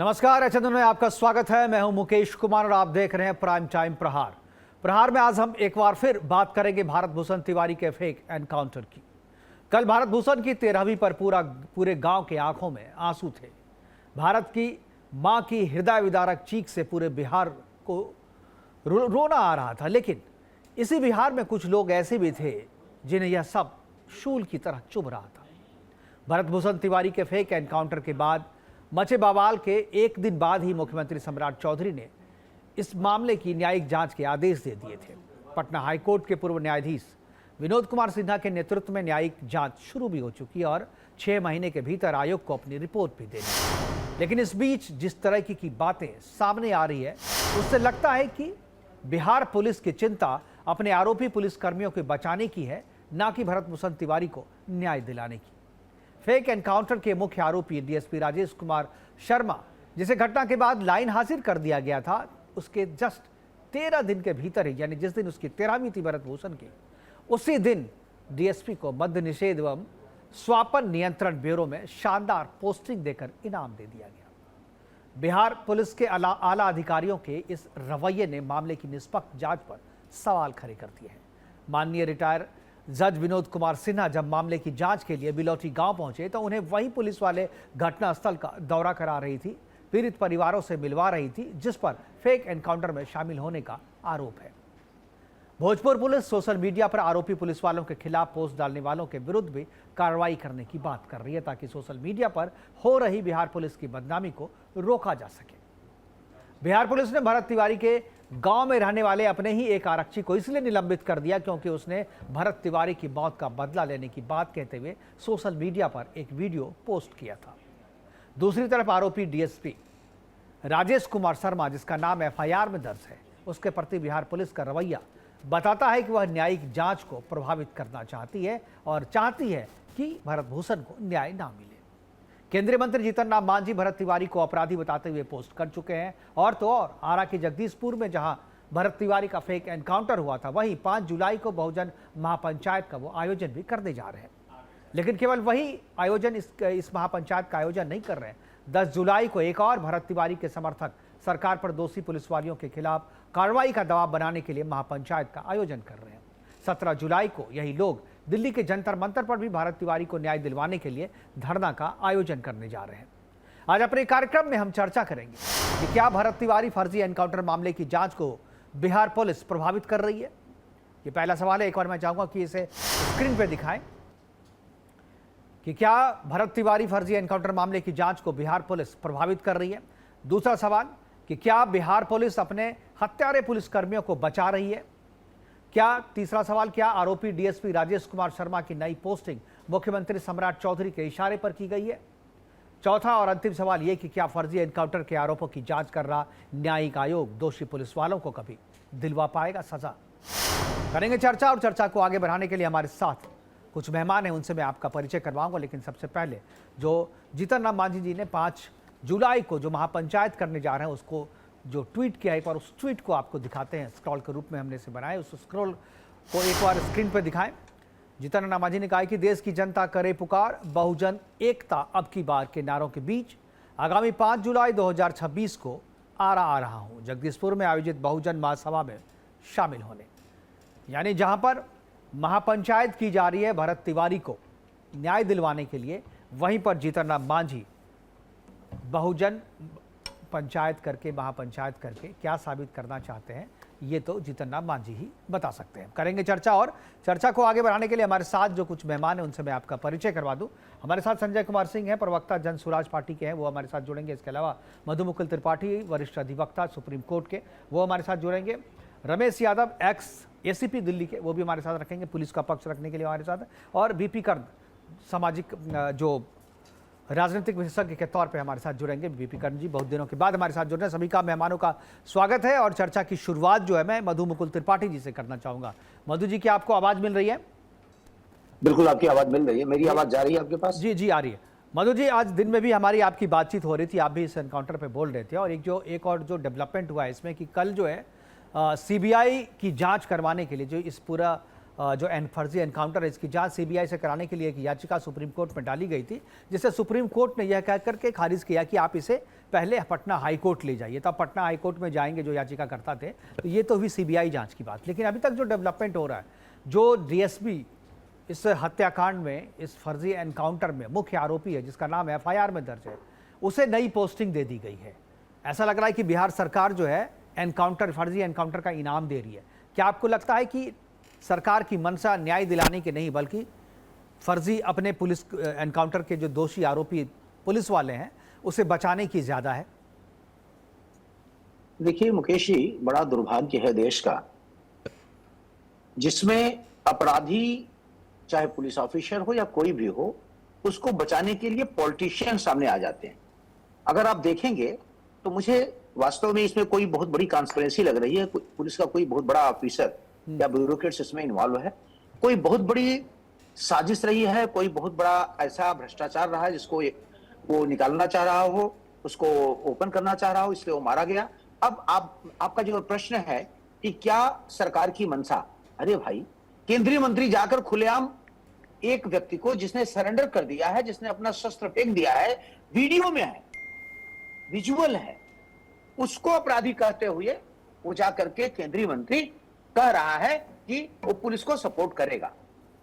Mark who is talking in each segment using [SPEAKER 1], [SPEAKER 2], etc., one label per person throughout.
[SPEAKER 1] नमस्कार, चंदन में आपका स्वागत है। मैं हूं मुकेश कुमार और आप देख रहे हैं प्राइम टाइम प्रहार। प्रहार में आज हम एक बार फिर बात करेंगे भारत भूषण तिवारी के फेक एनकाउंटर की। कल भारत भूषण की 13वीं पर पूरे गांव के आंखों में आंसू थे। भारत की मां की हृदय विदारक चीख से पूरे बिहार को रोना आ रहा था, लेकिन इसी बिहार में कुछ लोग ऐसे भी थे जिन्हें यह सब शूल की तरह चुभ रहा था। भारत भूषण तिवारी के फेक एनकाउंटर के बाद मचे बवाल के एक दिन बाद ही मुख्यमंत्री सम्राट चौधरी ने इस मामले की न्यायिक जांच के आदेश दे दिए थे। पटना हाईकोर्ट के पूर्व न्यायाधीश विनोद कुमार सिन्हा के नेतृत्व में न्यायिक जांच शुरू भी हो चुकी है और 6 महीने के भीतर आयोग को अपनी रिपोर्ट भी देनी है। लेकिन इस बीच जिस तरह की बातें सामने आ रही है, उससे लगता है कि बिहार पुलिस की चिंता अपने आरोपी पुलिसकर्मियों को बचाने की है, ना कि भरत भूषण तिवारी को न्याय दिलाने की। फेक एनकाउंटर के मुख्य आरोपी डीएसपी राजेश कुमार शर्मा, जिसे घटना के बाद लाइन हाजिर कर दिया गया था, उसके जस्ट 13 दिन के भीतर ही, यानी जिस दिन उसकी 13वीं थी भरत भूषण की, उसी दिन डीएसपी को मद्य निषेध एवं स्वापन नियंत्रण ब्यूरो में शानदार पोस्टिंग देकर इनाम दे दिया गया। बिहार पुलिस के आला अधिकारियों के इस रवैये ने मामले की निष्पक्ष जांच पर सवाल खड़े कर दिए हैं। माननीय रिटायर जज विनोद कुमार सिन्हा जब मामले की जांच के लिए बिलौटी गांव पहुंचे तो उन्हें वही पुलिस वाले घटनास्थल का दौरा करा रही थी, पीड़ित परिवारों से मिलवा रही थी, जिस पर फेक एनकाउंटर में शामिल होने का आरोप है। भोजपुर पुलिस सोशल मीडिया पर आरोपी पुलिस वालों के खिलाफ पोस्ट डालने वालों के विरुद्ध भी कार्रवाई करने की बात कर रही है, ताकि सोशल मीडिया पर हो रही बिहार पुलिस की बदनामी को रोका जा सके। बिहार पुलिस ने भरत तिवारी के गांव में रहने वाले अपने ही एक आरक्षी को इसलिए निलंबित कर दिया क्योंकि उसने भरत तिवारी की मौत का बदला लेने की बात कहते हुए सोशल मीडिया पर एक वीडियो पोस्ट किया था। दूसरी तरफ आरोपी डीएसपी राजेश कुमार शर्मा, जिसका नाम एफआईआर में दर्ज है, उसके प्रति बिहार पुलिस का रवैया बताता है कि वह न्यायिक जांच को प्रभावित करना चाहती है और चाहती है कि भरत भूषण को न्याय ना मिले। केंद्रीय मंत्री जीतन राम मांझी भरत तिवारी को अपराधी बताते हुए पोस्ट कर चुके हैं। और तो और आरा के जगदीशपुर में जहां भरत तिवारी का फेक एनकाउंटर हुआ था, वहीं 5 जुलाई को बहुजन महापंचायत का वो आयोजन भी करने जा रहे हैं। लेकिन केवल वही आयोजन इस महापंचायत का आयोजन नहीं कर रहे हैं। 10 जुलाई को एक और भरत तिवारी के समर्थक सरकार पर दोषी पुलिसवालियों के खिलाफ कार्रवाई का दबाव बनाने के लिए महापंचायत का आयोजन कर रहे हैं। 17 जुलाई को यही लोग दिल्ली के जंतर मंतर पर भी भारत तिवारी को न्याय दिलवाने के लिए धरना का आयोजन करने जा रहे हैं। आज अपने कार्यक्रम में हम चर्चा करेंगे कि क्या भरत तिवारी फर्जी एनकाउंटर मामले की जांच को बिहार पुलिस प्रभावित कर रही है। ये पहला सवाल है। एक बार मैं चाहूंगा कि इसे स्क्रीन पे दिखाएं कि क्या भरत तिवारी फर्जी एनकाउंटर मामले की जांच को बिहार पुलिस प्रभावित कर रही है। दूसरा सवाल कि क्या बिहार पुलिस अपने हत्यारे पुलिसकर्मियों को बचा रही है। तीसरा सवाल, क्या आरोपी डीएसपी राजेश कुमार शर्मा की नई पोस्टिंग मुख्यमंत्री सम्राट चौधरी के इशारे पर की गई है। चौथा और अंतिम सवाल ये कि क्या फर्जी एनकाउंटर के आरोपों की जांच कर रहा न्यायिक आयोग दोषी पुलिस वालों को कभी दिलवा पाएगा सजा। करेंगे चर्चा, और चर्चा को आगे बढ़ाने के लिए हमारे साथ कुछ मेहमान हैं, उनसे मैं आपका परिचय करवाऊंगा। लेकिन सबसे पहले जो जीतन राम मांझी जी ने 5 जुलाई को जो महापंचायत करने जा रहे हैं उसको जो ट्वीट किया, एक बार उस ट्वीट को आपको दिखाते हैं। स्क्रॉल के रूप में हमने इसे बनाया, उस स्क्रॉल को एक बार स्क्रीन पर दिखाएं। जीतन राम मांझी ने कहा कि देश की जनता करे पुकार, बहुजन एकता अब की बार के नारों के बीच आगामी 5 जुलाई 2026 को आ रहा हूं जगदीशपुर में आयोजित बहुजन महासभा में शामिल होने। यानी जहां पर महापंचायत की जा रही है भरत तिवारी को न्याय दिलवाने के लिए, वहीं पर जीतन राम मांझी बहुजन पंचायत करके, महापंचायत करके क्या साबित करना चाहते हैं, ये तो जीतन राम मांझी ही बता सकते हैं। करेंगे चर्चा, और चर्चा को आगे बढ़ाने के लिए हमारे साथ जो कुछ मेहमान हैं उनसे मैं आपका परिचय करवा दूं। हमारे साथ संजय कुमार सिंह हैं, प्रवक्ता जन सुराज पार्टी के हैं, वो हमारे साथ जुड़ेंगे। इसके अलावा मधु मुकुल त्रिपाठी, वरिष्ठ अधिवक्ता सुप्रीम कोर्ट के, वो हमारे साथ जुड़ेंगे। रमेश यादव, एक्स एसीपी दिल्ली के, वो भी हमारे साथ रखेंगे, पुलिस का पक्ष रखने के लिए हमारे साथ है। और बीपी कर्द, सामाजिक जो राजनीतिक विशेषज्ञ के तौर पे हमारे साथ जुड़ेंगे। बीपी कर्ण जी बहुत दिनों के बाद हमारे साथ जुड़ रहे हैं। सभी का मेहमानों का स्वागत है। और चर्चा की शुरुआत जो है मैं मधु मुकुल त्रिपाठी जी से करना चाहूंगा। मधु जी, क्या आपको आवाज मिल रही है?
[SPEAKER 2] बिल्कुल, आपकी आवाज मिल रही है। मेरी आवाज जा रही है आपके पास?
[SPEAKER 1] जी आ रही है। मधु जी, आज दिन में भी हमारी आपकी बातचीत हो रही थी, आप भी इस एनकाउंटर पे बोल रहे थे। और एक और जो डेवलपमेंट हुआ है इसमें कि कल जो है सीबीआई की जांच करवाने के लिए जो इस पूरा जो फर्जी एनकाउंटर है इसकी जांच सीबीआई से कराने के लिए एक याचिका सुप्रीम कोर्ट में डाली गई थी, जिसे सुप्रीम कोर्ट ने यह कहकर के खारिज किया कि आप इसे पहले पटना हाईकोर्ट ले जाइए, तब पटना हाईकोर्ट में जाएंगे जो याचिका करता थे। तो ये तो हुई सीबीआई जांच की बात, लेकिन अभी तक जो डेवलपमेंट हो रहा है, जो डीएसपी इस हत्याकांड में, इस फर्जी एनकाउंटर में मुख्य आरोपी है, जिसका नाम एफआईआर में दर्ज है, उसे नई पोस्टिंग दे दी गई है। ऐसा लग रहा है कि बिहार सरकार जो है एनकाउंटर, फर्जी एनकाउंटर का इनाम दे रही है। क्या आपको लगता है कि सरकार की मंशा न्याय दिलाने की नहीं, बल्कि फर्जी अपने पुलिस एनकाउंटर के जो दोषी आरोपी पुलिस वाले हैं उसे बचाने की ज्यादा है?
[SPEAKER 2] देखिए मुकेश जी, बड़ा दुर्भाग्य है देश का, जिसमें अपराधी चाहे पुलिस ऑफिसर हो या कोई भी हो, उसको बचाने के लिए पॉलिटिशियन सामने आ जाते हैं। अगर आप देखेंगे तो मुझे वास्तव में इसमें कोई बहुत बड़ी ट्रांसपेरेंसी लग रही है। पुलिस का कोई बहुत बड़ा ऑफिसर या ब्यूरोक्रेट्स इसमें इन्वॉल्व है, कोई बहुत बड़ी साजिश रही है, कोई बहुत बड़ा ऐसा भ्रष्टाचार रहा है जिसको वो निकालना चाह रहा हो, उसको ओपन करना चाह रहा हो, इसलिए वो मारा गया। अब आपका जो प्रश्न है कि क्या सरकार की मंशा, अरे भाई, केंद्रीय मंत्री जाकर खुलेआम एक व्यक्ति को, जिसने सरेंडर कर दिया है, जिसने अपना शस्त्र फेंक दिया है, वीडियो में है, विजुअल है, उसको अपराधी कहते हुए वो जाकर के केंद्रीय मंत्री कह रहा है कि वो पुलिस को सपोर्ट करेगा।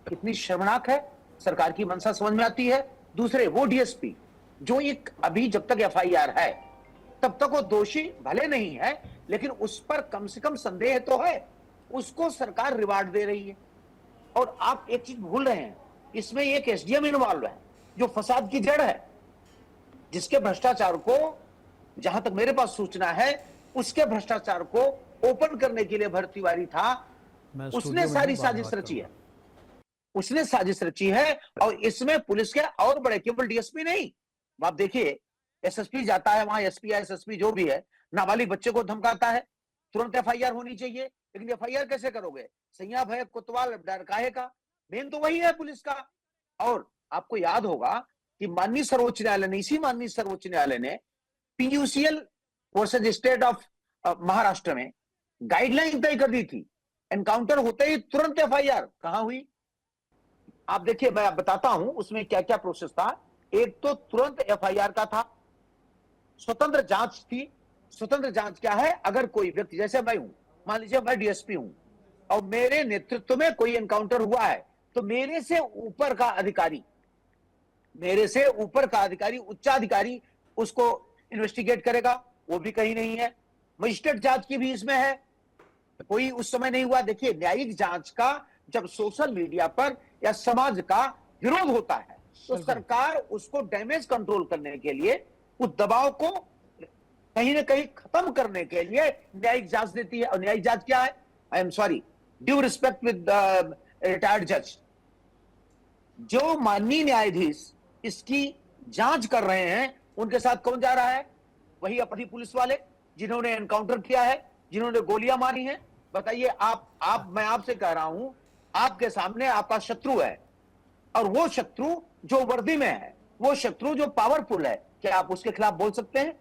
[SPEAKER 2] कितनी शर्मनाक है। सरकार की मंशा समझ में आती है। दूसरे वो डीएसपी जो एक अभी जब तक एफआईआर है तब तक वो दोषी भले नहीं है, लेकिन उस पर कम से कम संदेह तो है, उसको सरकार रिवार्ड दे रही है। और आप एक चीज भूल रहे हैं, इसमें एक एसडीएम इन्वॉल्व है जो फसाद की जड़ है, जिसके भ्रष्टाचार को, जहां तक मेरे पास सूचना है, उसके भ्रष्टाचार को ओपन करने के लिए भर्ती तिवारी था, उसने सारी साजिश रची है, उसने साजिश रची है। और इसमें पुलिस के और बड़े, केवल डीएसपी नहीं, आप देखिए एसएसपी जाता है वहां, एसपी या एसएसपी जो भी है, नाबालिग बच्चे को धमकाता है, तुरंत एफआईआर होनी चाहिए। लेकिन एफआईआर कैसे करोगे? सैया भय कोतवाल डर काहे का, मेन तो वही है पुलिस का। और आपको याद होगा कि माननीय सर्वोच्च न्यायालय ने, इसी माननीय सर्वोच्च न्यायालय ने PUCL versus state of Maharashtra में गाइडलाइन तय कर दी थी। एनकाउंटर होते ही तुरंत एफआईआर कहां हुई? आप देखिए, मैं बताता हूं उसमें क्या क्या प्रोसेस था। एक तो तुरंत एफआईआर का था, स्वतंत्र जांच थी। स्वतंत्र जांच क्या है? अगर कोई व्यक्ति, जैसे मैं हूं, मान लीजिए मैं डीएसपी हूं और मेरे नेतृत्व में कोई एनकाउंटर हुआ है, तो मेरे से ऊपर का अधिकारी, उच्चाधिकारी उसको इन्वेस्टिगेट करेगा। वो भी कहीं नहीं है। मजिस्ट्रेट जांच की भी इसमें है, कोई उस समय नहीं हुआ। देखिए, न्यायिक जांच का जब सोशल मीडिया पर या समाज का विरोध होता है तो सरकार उसको डैमेज कंट्रोल करने के लिए, उस दबाव को कहीं ना कहीं खत्म करने के लिए न्यायिक जांच देती है। और न्यायिक जांच क्या है? I am sorry, due respect with retired जज, जो माननीय न्यायाधीश इसकी जांच कर रहे हैं, उनके साथ कौन जा रहा है? वही अपनी पुलिस वाले जिन्होंने एनकाउंटर किया है, जिन्होंने गोलियां मारी हैं। बताइए आप मैं आपसे कह रहा हूं, आपके सामने आपका शत्रु है, और वो शत्रु जो वर्दी में है, वो शत्रु जो पावरफुल है, क्या आप उसके खिलाफ बोल सकते हैं?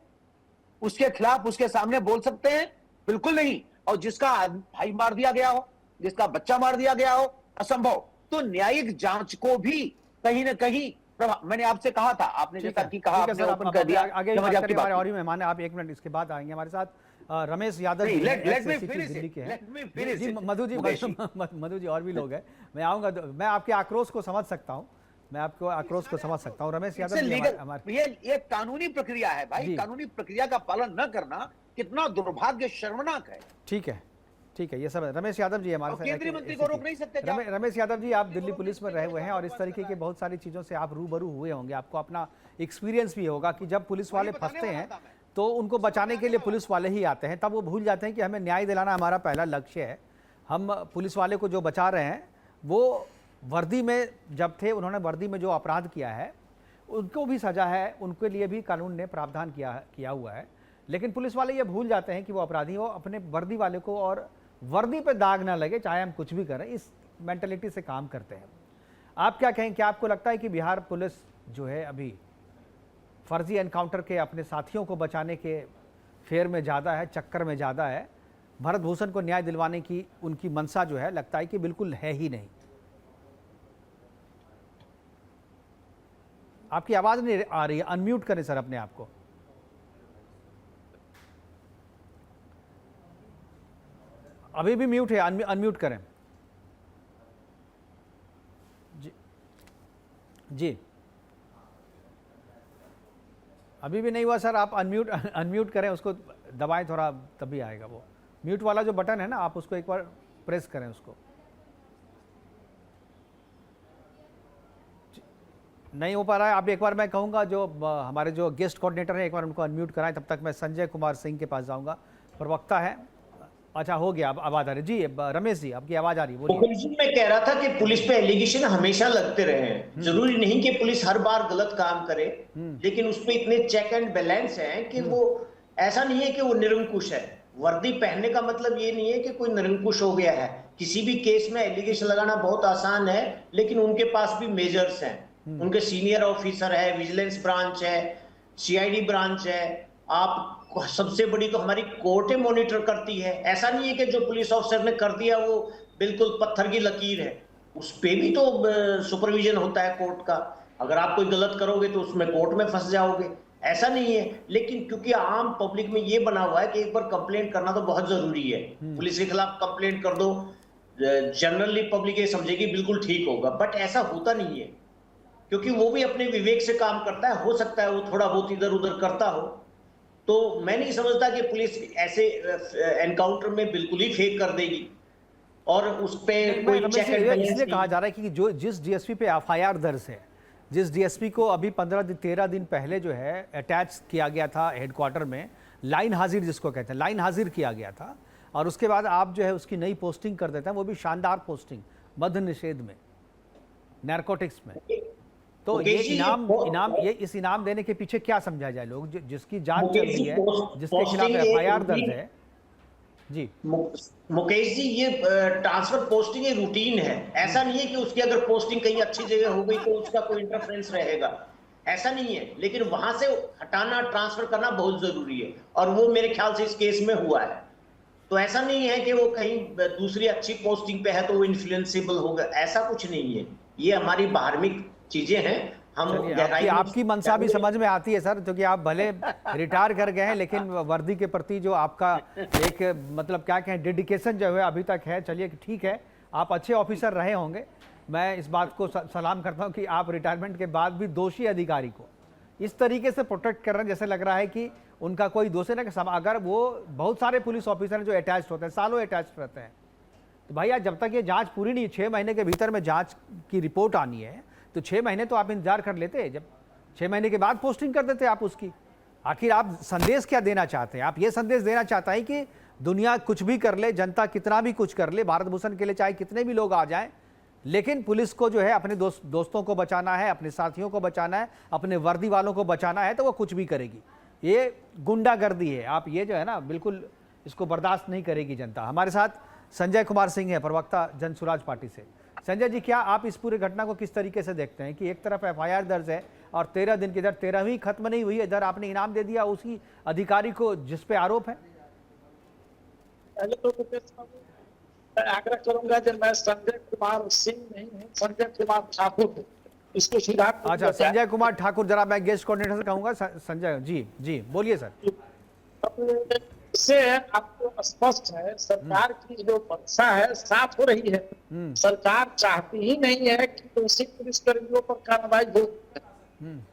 [SPEAKER 2] उसके खिलाफ, उसके सामने बोल सकते हैं? बिल्कुल नहीं। और जिसका भाई मार दिया गया हो, जिसका बच्चा मार दिया गया हो, असंभव। तो न्यायिक जांच को भी कहीं ना कहीं, मैंने आपसे कहा था, आपने जैसा कि कहा, आपने ओपन कर दिया।
[SPEAKER 1] आगे हमारे और भी मेहमान है, आप एक मिनट इसके बाद आएंगे हमारे साथ। रमेश यादव जी दिल्ली के हैं। जी मधु जी और भी लोग हैं, मैं आऊंगा। मैं आपके आक्रोश को समझ सकता हूं, रमेश यादव जी हमारे,
[SPEAKER 2] ये कानूनी प्रक्रिया है भाई, कानूनी प्रक्रिया का पालन न करना कितना दुर्भाग्य, शर्मनाक है।
[SPEAKER 1] ठीक है, ये सब रमेश यादव जी हमारे साथ।
[SPEAKER 2] केंद्रीय मंत्री को रोक नहीं सकते क्या?
[SPEAKER 1] रमेश यादव जी, आप दिल्ली पुलिस में रहे हुए हैं और इस तरीके के बहुत सारी चीजों से आप रूबरू हुए होंगे, आपको अपना एक्सपीरियंस भी होगा कि जब पुलिस वाले फंसते हैं तो उनको बचाने के लिए पुलिस वाले ही आते हैं, तब वो भूल जाते हैं कि हमें न्याय दिलाना हमारा पहला लक्ष्य है। हम पुलिस वाले को जो बचा रहे हैं, वो वर्दी में जब थे, उन्होंने वर्दी में जो अपराध किया है उनको भी सजा है, उनके लिए भी कानून ने प्रावधान किया हुआ है। लेकिन पुलिस वाले ये भूल जाते हैं कि वो अपराधी हो, अपने वर्दी वाले को और वर्दी पे दाग ना लगे, चाहे हम कुछ भी करें, इस मेंटलिटी से काम करते हैं। आप क्या कहें, क्या आपको लगता है कि बिहार पुलिस जो है अभी फर्जी एनकाउंटर के अपने साथियों को बचाने के फेर में ज़्यादा है, चक्कर में ज़्यादा है? भरत भूषण को न्याय दिलवाने की उनकी मंशा जो है, लगता है कि बिल्कुल है ही नहीं। आपकी आवाज़ नहीं आ रही है, अनम्यूट करें सर अपने आप को। अभी भी म्यूट है, अनम्यूट करें। जी जी, अभी भी नहीं हुआ सर, आप अनम्यूट करें, उसको दबाएं थोड़ा, तभी आएगा वो म्यूट वाला जो बटन है ना, आप उसको एक बार प्रेस करें उसको। नहीं हो पा रहा है, आप एक बार मैं कहूँगा जो हमारे जो गेस्ट कोऑर्डिनेटर हैं एक बार उनको अनम्यूट कराएं, तब तक मैं संजय कुमार सिंह के पास जाऊँगा, प्रवक्ता है। अच्छा हो गया, अब आवाज़ आ रही जी, रमेश जी आपकी आवाज़ आ रही है, बोलिए।
[SPEAKER 3] मुकुल जी, मैं कह रहा था कि पुलिस पे एलिगेशन हमेशा लगते रहे हैं। जरूरी नहीं कि पुलिस हर बार गलत काम करे, लेकिन उस पे इतने चेक एंड बैलेंस हैं कि वो ऐसा नहीं है कि वो निरंकुश है। वर्दी पहनने का मतलब ये नहीं है कि कोई निरंकुश हो गया है। किसी भी केस में एलिगेशन लगाना बहुत आसान है, लेकिन उनके पास भी मेजर्स हैं। उनके सीनियर ऑफिसर है, विजिलेंस ब्रांच है, सीआईडी ब्रांच है। आप सबसे बड़ी तो हमारी कोर्टें मॉनिटर करती है। ऐसा नहीं है कि जो पुलिस ऑफिसर ने कर दिया वो बिल्कुल पत्थर की लकीर है, उस पे भी तो सुपरविजन होता है कोर्ट का। अगर आप कोई गलत करोगे तो उसमें कोर्ट में फंस जाओगे, ऐसा नहीं है। लेकिन क्योंकि आम पब्लिक में ये बना हुआ है कि एक बार कंप्लेंट करना तो बहुत जरूरी है, पुलिस के खिलाफ कंप्लेंट कर दो, जनरली पब्लिक ये समझेगी बिल्कुल ठीक होगा, बट ऐसा होता नहीं है, क्योंकि वो भी अपने विवेक से काम करता है। हो सकता है वो थोड़ा बहुत इधर उधर करता हो, तो मैं नहीं समझता कि पुलिस ऐसे एनकाउंटर में बिल्कुल ही फेक कर देगी और उस पे कोई चेक एंड बैलेंस
[SPEAKER 1] इसलिए कहा जा रहा है कि जो जिस डीएसपी पे एफआईआर दर्ज है, जिस डीएसपी को अभी 13 दिन पहले जो है अटैच किया गया था हेडक्वार्टर में, लाइन हाजिर जिसको कहते हैं, लाइन हाजिर किया गया था, और उसके बाद आप जो है उसकी नई पोस्टिंग कर देते हैं, वो भी शानदार पोस्टिंग, मद्य निषेध में, नारकोटिक्स में। तो ये इस इनाम देने के पीछे क्या समझा जाए? लोग जिसकी जांच चल रही है, जिसके खिलाफ एफआईआर दर्ज है। जी
[SPEAKER 3] मुकेश जी, ये ट्रांसफर पोस्टिंग एक रूटीन है। ऐसा नहीं है कि उसकी अगर पोस्टिंग कहीं अच्छी जगह हो गई तो उसका कोई इंटरफेरेंस रहेगा, ऐसा नहीं है। लेकिन वहां से हटाना, ट्रांसफर करना बहुत जरूरी है, और वो मेरे ख्याल से इस केस में हुआ है। तो ऐसा नहीं है कि वो कहीं दूसरी अच्छी पोस्टिंग पे है तो वो इन्फ्लुएंसेबल होगा, ऐसा कुछ नहीं है। ये हमारी धार्मिक चीजें हैं। हम
[SPEAKER 1] आपकी मंशा भी समझ में आती है सर, क्योंकि आप भले रिटायर कर गए हैं, लेकिन वर्दी के प्रति जो आपका एक मतलब क्या कहें डेडिकेशन जो है अभी तक है। चलिए ठीक है, आप अच्छे ऑफिसर रहे होंगे, मैं इस बात को सलाम करता हूं कि आप रिटायरमेंट के बाद भी दोषी अधिकारी को इस तरीके से प्रोटेक्ट कर रहे हैं, जैसे लग रहा है कि उनका कोई दोष है ना। कि अगर वो बहुत सारे पुलिस ऑफिसर जो अटैच होते हैं, सालों अटैच रहते हैं, तो भैया जब तक ये जांच पूरी नहीं, 6 महीने के भीतर में जांच की रिपोर्ट आनी है, तो 6 महीने तो आप इंतजार कर लेते, जब 6 महीने के बाद पोस्टिंग कर देते आप उसकी। आखिर आप संदेश क्या देना चाहते हैं? आप ये संदेश देना चाहता है कि दुनिया कुछ भी कर ले, जनता कितना भी कुछ कर ले, भारत भूषण के लिए चाहे कितने भी लोग आ जाएं, लेकिन पुलिस को जो है अपने दोस्तों को बचाना है, अपने साथियों को बचाना है, अपने वर्दी वालों को बचाना है, तो वो कुछ भी करेगी। ये गुंडागर्दी है, आप ये जो है ना बिल्कुल इसको बर्दाश्त नहीं करेगी जनता। हमारे साथ संजय कुमार सिंह है, प्रवक्ता जन सुराज पार्टी से। संजय जी, क्या आप इस पूरी घटना को किस तरीके से देखते हैं कि एक तरफ एफआईआर दर्ज है और 13 दिन की, इधर 13वीं खत्म नहीं हुई है, इधर आपने इनाम दे दिया उसी अधिकारी को जिस पे आरोप है?
[SPEAKER 4] पहले तो मैं आग्रह करूंगा कि मैं संजय कुमार सिंह नहीं हूँ, संजय कुमार ठाकुर, इसको सुधार।
[SPEAKER 1] अच्छा, संजय कुमार ठाकुर, जरा मैं गेस्ट कोऑर्डिनेटर से कहूंगा। संजय जी बोलिए सर।
[SPEAKER 4] इससे आपको स्पष्ट है सरकार की जो मंशा है साफ हो रही है। सरकार चाहती ही नहीं है कि दोषी पुलिसकर्मियों पर कार्रवाई हो।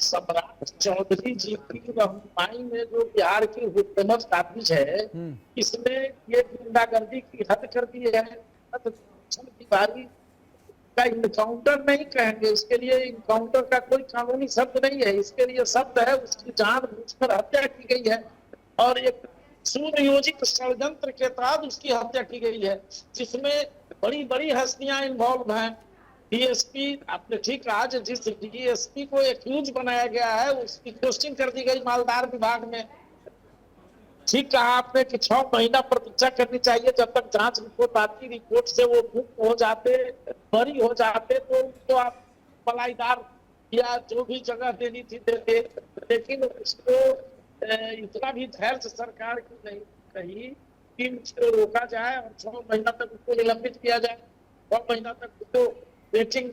[SPEAKER 4] सम्राट चौधरी जी की रहनुमाई में जो बिहार की हुकूमत काबिज है, इसमें ये गुंडागर्दी की हद कर दी है। तिवारी का इनकाउंटर नहीं कहेंगे, इसके लिए इनकाउंटर का कोई कानूनी शब्द नहीं है। इसके लिए शब्द है उसकी जानबूझकर हत्या की गई है, और एक सुनियोजित षड्यंत्र के तहत उसकी हत्या की गई है, जिसमें बड़ी बड़ी हस्तियां इन्वॉल्व हैं। डीएसपी, आपने ठीक कहा, जिस डीएसपी को एक्यूज बनाया गया है उसकी पोस्टिंग कर दी गई मालदार विभाग में। ठीक कहा आपने कि 6 महीना प्रतीक्षा करनी चाहिए जब तक जांच रिपोर्ट आती। रिपोर्ट से वो मुक्त हो जाते, बरी हो जाते, तो उनको आप पलायदार या जो भी जगह देनी थी देते। लेकिन उसको इतना भी धैर्य सरकार की नहीं रही कि उसको रोका जाए और 6 महीना तक उसको निलंबित किया जाए, 6 महीना तक उसको वेटिंग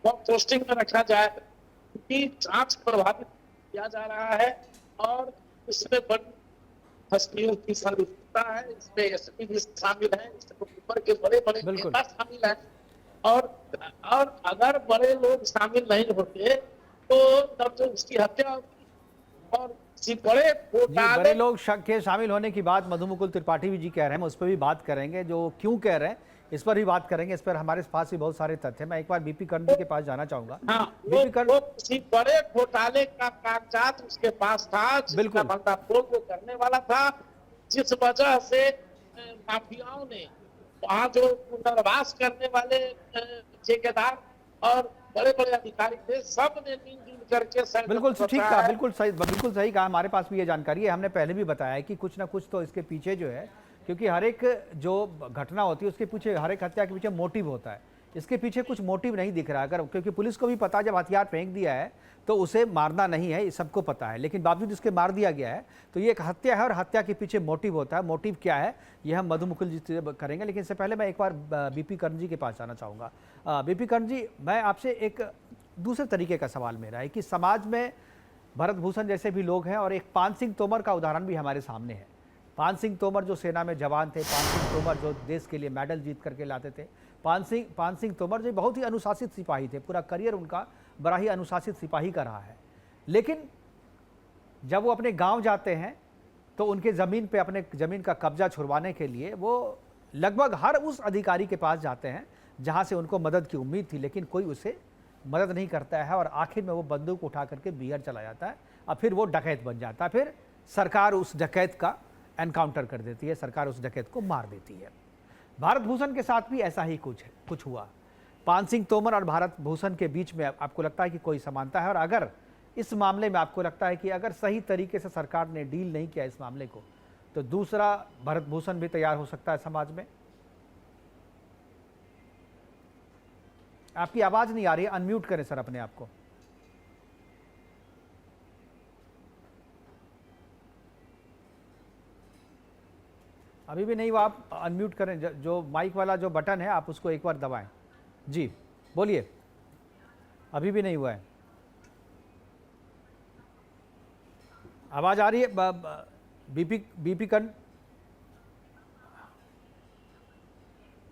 [SPEAKER 4] पोस्टिंग में रखा जाए, क्योंकि जांच प्रभावित किया जा रहा है और इसमें बड़ी हस्तियों की लगता है इसमें एसपी भी शामिल है, इसमें ऊपर के बड़े बड़े
[SPEAKER 1] बिल्कुल।
[SPEAKER 4] नेता शामिल है। और अगर बड़े लोग शामिल नहीं होते तो तब तो उसकी हत्या होती। और किसी बड़े
[SPEAKER 1] जी, बड़े
[SPEAKER 4] घोटाले
[SPEAKER 1] लोग के शामिल होने की बात मधु मुकुल त्रिपाठी भी जी कह रहे हैं, उस पर भी बात करेंगे, जो क्यों कह रहे हैं इस पर भी बात करेंगे। इस पर हमारे पास भी बहुत सारे तथ्य हैं। मैं एक बार बीपी कर्ण जी के पास जाना चाहूंगा।
[SPEAKER 4] हाँ,
[SPEAKER 1] बीपी कर्ण,
[SPEAKER 4] वो किसी बड़े घोटाले का कागजात उसके पास था, जिसका
[SPEAKER 1] बिल्कुल।
[SPEAKER 4] भंडाफोड़ वो करने वाला था, जिस वजह से माफियाओं ने वहाँ जो पुनर्वास करने वाले ठेकेदार और बड़े बड़े अधिकारी थे, सब ने मिलजुल करके षड्यंत्र
[SPEAKER 1] बिल्कुल ठीक
[SPEAKER 4] रचा
[SPEAKER 1] कहा,
[SPEAKER 4] है।
[SPEAKER 1] बिल्कुल सही कहा। हमारे पास भी ये जानकारी है, हमने पहले भी बताया है कि कुछ ना कुछ तो इसके पीछे जो है, क्योंकि हर एक जो घटना होती है उसके पीछे, हर एक हत्या के पीछे मोटिव होता है। इसके पीछे कुछ मोटिव नहीं दिख रहा है, अगर, क्योंकि पुलिस को भी पता है जब हथियार फेंक दिया है तो उसे मारना नहीं है, ये सबको पता है, लेकिन बावजूद इसके मार दिया गया है, तो ये एक हत्या है और हत्या के पीछे मोटिव होता है। मोटिव क्या है ये हम मधु मुकुल जी से करेंगे, लेकिन इससे पहले मैं एक बार बीपी कर्ण जी के पास जाना चाहूँगा। बीपी कर्ण जी, मैं आपसे एक दूसरे तरीके का सवाल मेरा है कि समाज में भरत भूषण जैसे भी लोग हैं और एक पान सिंह तोमर का उदाहरण भी हमारे सामने है। पान सिंह तोमर जो सेना में जवान थे, पान सिंह तोमर जो देश के लिए मेडल जीत करके लाते थे, पान सिंह तोमर जो बहुत ही अनुशासित सिपाही थे, पूरा करियर उनका बड़ा ही अनुशासित सिपाही का रहा है। लेकिन जब वो अपने गांव जाते हैं तो उनके ज़मीन पे, अपने ज़मीन का कब्जा छुड़वाने के लिए वो लगभग हर उस अधिकारी के पास जाते हैं जहां से उनको मदद की उम्मीद थी, लेकिन कोई उसे मदद नहीं करता है और आखिर में वो बंदूक उठा करके बिहार चला जाता है और फिर वो डकैत बन जाता है। फिर सरकार उस डकैत का एनकाउंटर कर देती है, सरकार उस डकैत को मार देती है। भारत भूषण के साथ भी ऐसा ही कुछ हुआ। पान सिंह तोमर और भारत भूषण के बीच में आपको लगता है कि कोई समानता है? और अगर इस मामले में आपको लगता है कि अगर सही तरीके से सरकार ने डील नहीं किया इस मामले को, तो दूसरा भरत भूषण भी तैयार हो सकता है समाज में? आपकी आवाज नहीं आ रही है, अनम्यूट करें सर अपने आप को। अभी भी नहीं हुआ, आप अनम्यूट करें, जो माइक वाला जो बटन है आप उसको एक बार दबाएं। जी बोलिए, अभी भी नहीं हुआ है। आवाज आ रही है बीपी कर्ण?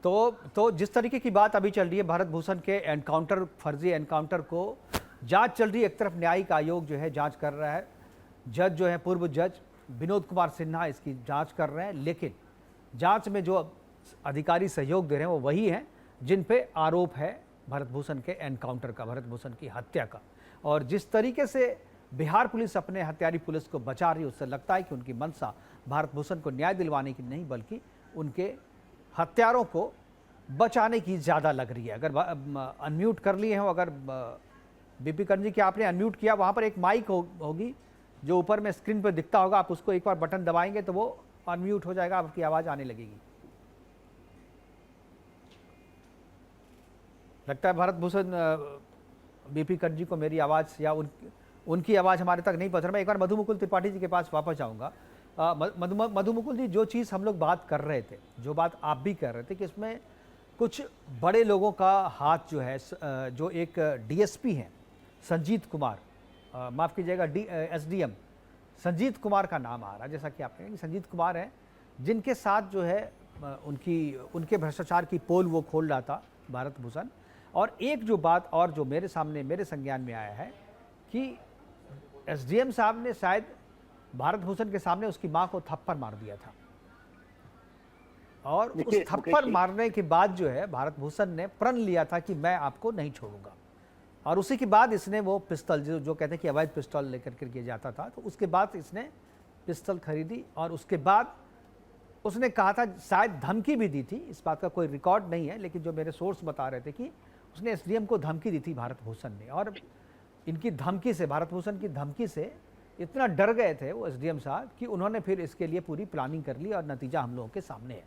[SPEAKER 1] तो जिस तरीके की बात अभी चल रही है भारत भूषण के एनकाउंटर, फर्जी एनकाउंटर को जांच चल रही है, एक तरफ न्यायिक आयोग जो है जांच कर रहा है, जज जो है पूर्व जज विनोद कुमार सिन्हा इसकी जांच कर रहे हैं, लेकिन जांच में जो अधिकारी सहयोग दे रहे हैं वो वही हैं जिन पे आरोप है भरत भूषण के एनकाउंटर का, भरत भूषण की हत्या का। और जिस तरीके से बिहार पुलिस अपने हत्यारी पुलिस को बचा रही है, उससे लगता है कि उनकी मंशा भारत भूषण को न्याय दिलवाने की नहीं बल्कि उनके हत्यारों को बचाने की ज़्यादा लग रही है। अगर अनम्यूट कर लिए हो, अगर बीपी कर्ण जी की आपने अनम्यूट किया, वहाँ पर एक माइक होगी जो ऊपर में स्क्रीन पर दिखता होगा, आप उसको एक बार बटन दबाएंगे तो वो अनम्यूट हो जाएगा, आपकी आवाज़ आने लगेगी। लगता है भारत भूषण बीपी कर्ण जी को मेरी आवाज़ या उनकी आवाज़ हमारे तक नहीं पहुँच रहा। मैं एक बार मधु मुकुल त्रिपाठी जी के पास वापस जाऊँगा। मधु मुकुल जी, जो चीज़ हम लोग बात कर रहे थे, जो बात आप भी कर रहे थे कि इसमें कुछ बड़े लोगों का हाथ जो है, जो एक डीएसपी हैं संजीत कुमार, माफ़ कीजिएगा एसडीएम संजीत कुमार का नाम आ रहा है, जैसा कि आप कहेंगे संजीत कुमार हैं जिनके साथ जो है उनके भ्रष्टाचार की पोल वो खोल रहा था भारत भूषण। और एक जो बात और जो मेरे संज्ञान में आया है कि एसडीएम साहब ने शायद भारत भूषण के सामने उसकी मां को थप्पड़ मार दिया था, और उस थप्पड़ मारने के बाद जो है भारत भूषण ने प्रण लिया था कि मैं आपको नहीं छोड़ूंगा। और उसी के बाद इसने वो पिस्तौल जो कहते हैं कि अवैध पिस्तौल लेकर के जाता था, तो उसके बाद इसने पिस्तौल खरीदी और उसके बाद उसने कहा था, शायद धमकी भी दी थी, इस बात का कोई रिकॉर्ड नहीं है, लेकिन जो मेरे सोर्स बता रहे थे कि उसने एसडीएम को धमकी दी थी भारत भूषण ने। और इनकी धमकी से, भारत भूषण की धमकी से इतना डर गए थे वो एसडीएम साहब कि उन्होंने फिर इसके लिए पूरी प्लानिंग कर ली और नतीजा हम लोगों के सामने है।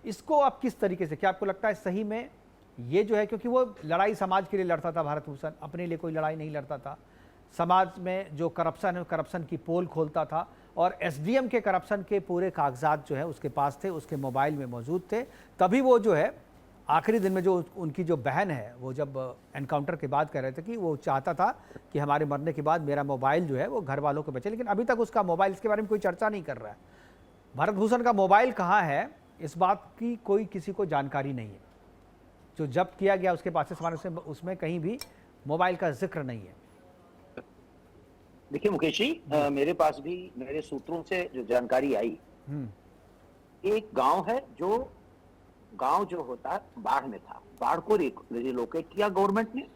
[SPEAKER 1] इसको आप किस तरीके से, क्या आपको लगता है सही में ये जो है, क्योंकि वो लड़ाई समाज के लिए लड़ता था भारत भूषण, अपने लिए कोई लड़ाई नहीं लड़ता था, समाज में जो करप्शन है करप्शन की पोल खोलता था, और एसडीएम के करप्शन के पूरे कागजात जो है उसके पास थे, उसके मोबाइल में मौजूद थे। तभी वो जो है आखिरी दिन में जो उनकी जो बहन है, वो जब एनकाउंटर के बाद कह रहे थे कि वो चाहता था कि हमारे मरने के बाद मेरा मोबाइल जो है वो घर वालों को बचे, लेकिन अभी तक उसका मोबाइल, इसके बारे में कोई चर्चा नहीं कर रहा है। भारत भूषण का मोबाइल कहाँ है, इस बात की कोई किसी को जानकारी नहीं है। जो जब्त किया गया उसके पास सामान उसमें कहीं भी मोबाइल का जिक्र नहीं है।
[SPEAKER 2] देखिए मुकेश जी, मेरे पास भी मेरे सूत्रों से जो जानकारी आई, एक गांव है जो गांव जो होता है बाढ़ में था, बाढ़ को रिलोकेट किया गवर्नमेंट ने।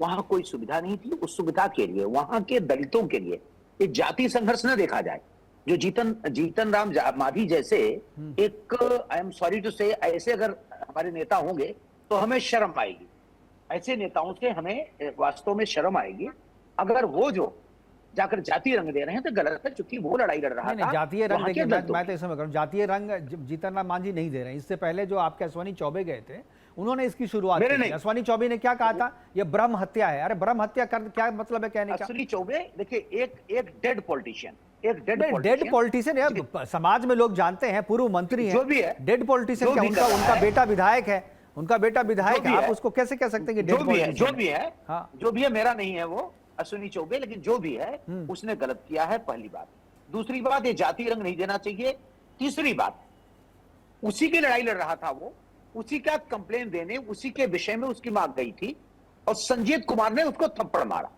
[SPEAKER 2] वहां कोई सुविधा नहीं थी, उस सुविधा के लिए वहां के दलितों के लिए एक जाति संघर्ष न देखा जाए। जो जीतन राम मांझी जैसे एक, आई एम सॉरी टू से, ऐसे अगर हमारे नेता होंगे तो हमें शर्म आएगी। ऐसे नेताओं से हमें वास्तव में शर्म आएगी। अगर वो जो जाकर जातीय रंग दे रहे हैं तो गलत है, क्योंकि वो लड़ाई लड़ रहा था।
[SPEAKER 1] जातीय रंग देखिए, मैं तो
[SPEAKER 2] की।
[SPEAKER 1] इसमें करूं, जातीय रंग जीतन राम मांझी नहीं दे रहे हैं। इससे पहले जो आपके अश्वनी चौबे गए थे, उन्होंने इसकी शुरुआत की थी। अश्वनी चौबे ने क्या कहा था, ये ब्रह्म हत्या है। अरे ब्रह्म हत्या कर क्या मतलब है कहने का?
[SPEAKER 2] अश्वनी चौबे देखिए एक डेड पॉलिटिशियन, एक
[SPEAKER 1] डेड पॉलिटिशियन है, समाज में लोग जानते हैं, पूर्व मंत्री है,
[SPEAKER 2] जो भी है,
[SPEAKER 1] डेड पॉलिटिशियन क्या? उनका बेटा विधायक है, उनका बेटा विधायक है। आप उसको कैसे कह सकते हैं कि डेड पॉलिटिशियन?
[SPEAKER 2] जो भी है, मेरा नहीं है वो अश्विनी चौबे, लेकिन जो भी है उसने गलत किया है, पहली बात। दूसरी बात, ये जाति रंग नहीं देना चाहिए। तीसरी बात, उसी की लड़ाई लड़ रहा था वो, उसी का कंप्लेन देने, उसी के विषय में उसकी मां गई थी और संजीत कुमार ने उसको थप्पड़ मारा।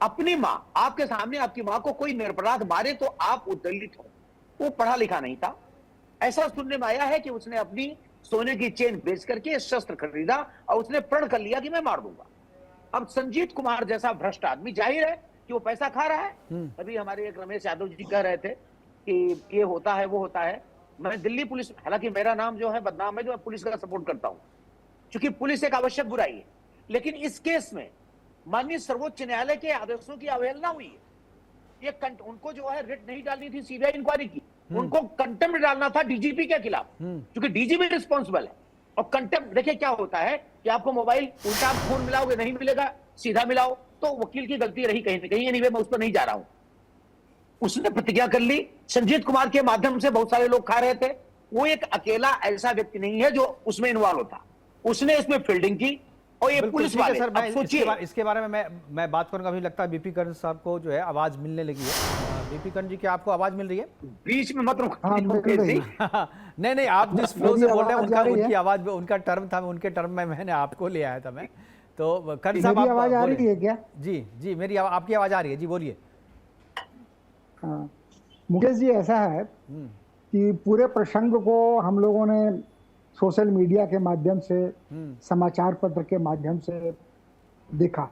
[SPEAKER 2] अपनी मां, आपके सामने आपकी मां को कोई निरपराध मारे तो आप उद्दलित हो। वो पढ़ा लिखा नहीं था। ऐसा सुनने में आया है कि उसने अपनी सोने की चेन बेच करके शस्त्र खरीदा और उसने प्रण कर लिया कि मैं मार दूंगा। अब संजीत कुमार जैसा भ्रष्ट आदमी, जाहिर है कि वो पैसा खा रहा है। अभी हमारे एक रमेश यादव जी कह रहे थे कि ये होता है वो होता है। मैं दिल्ली पुलिस, हालांकि मेरा नाम जो है बदनाम है, जो मैं पुलिस का सपोर्ट करता हूं, क्योंकि पुलिस एक आवश्यक बुराई है। लेकिन इस केस में माननीय सर्वोच्च न्यायालय के आदेशों की अवहेलना हुई है। ये उनको जो है रिट नहीं डालनी थी सीबीआई इंक्वायरी की, उनको कंटेम्प्ट डालना था डीजीपी के खिलाफ, क्योंकि डीजीपी रिस्पॉन्सिबल है। और कंटेम्प्ट, देखिए क्या होता है कि आपको मोबाइल उल्टा आप फोन मिलाओगे, नहीं मिलेगा, सीधा मिलाओ, तो वकील की गलती रही कहीं ना कहीं। एनीवे, मैं उस पर नहीं जा रहा हूं। उसने प्रतिज्ञा कर ली, संजीत कुमार के माध्यम से बहुत सारे लोग खा रहे थे। वो एक अकेला ऐसा व्यक्ति नहीं है जो उसमें इन्वॉल्व होता, उसने इसमें फील्डिंग की। और ये पुलिस वाले,
[SPEAKER 1] सर, मैं
[SPEAKER 2] सोचिए
[SPEAKER 1] इसके बारे में मैं बात करूंगा। अभी लगता है बीपी कर्ण साहब को जो है आवाज मिलने लगी है। बीपी कर्ण जी, क्या आपको आवाज मिल रही है?
[SPEAKER 2] बीच में मत रुको।
[SPEAKER 1] नहीं, आप जिस फ्लो से बोल रहे हैं उनकी आवाज, उनका टर्म था, उनके टर्म में मैंने आपको ले आया था मैं। तो कर्ण साहब,
[SPEAKER 5] आवाज आ रही है क्या?
[SPEAKER 1] जी, मेरी आपकी आवाज आ रही है जी, बोलिए।
[SPEAKER 5] हाँ मुकेश जी, ऐसा है कि पूरे प्रसंग को हम लोगों ने सोशल मीडिया के माध्यम से, समाचार पत्र के माध्यम से देखा।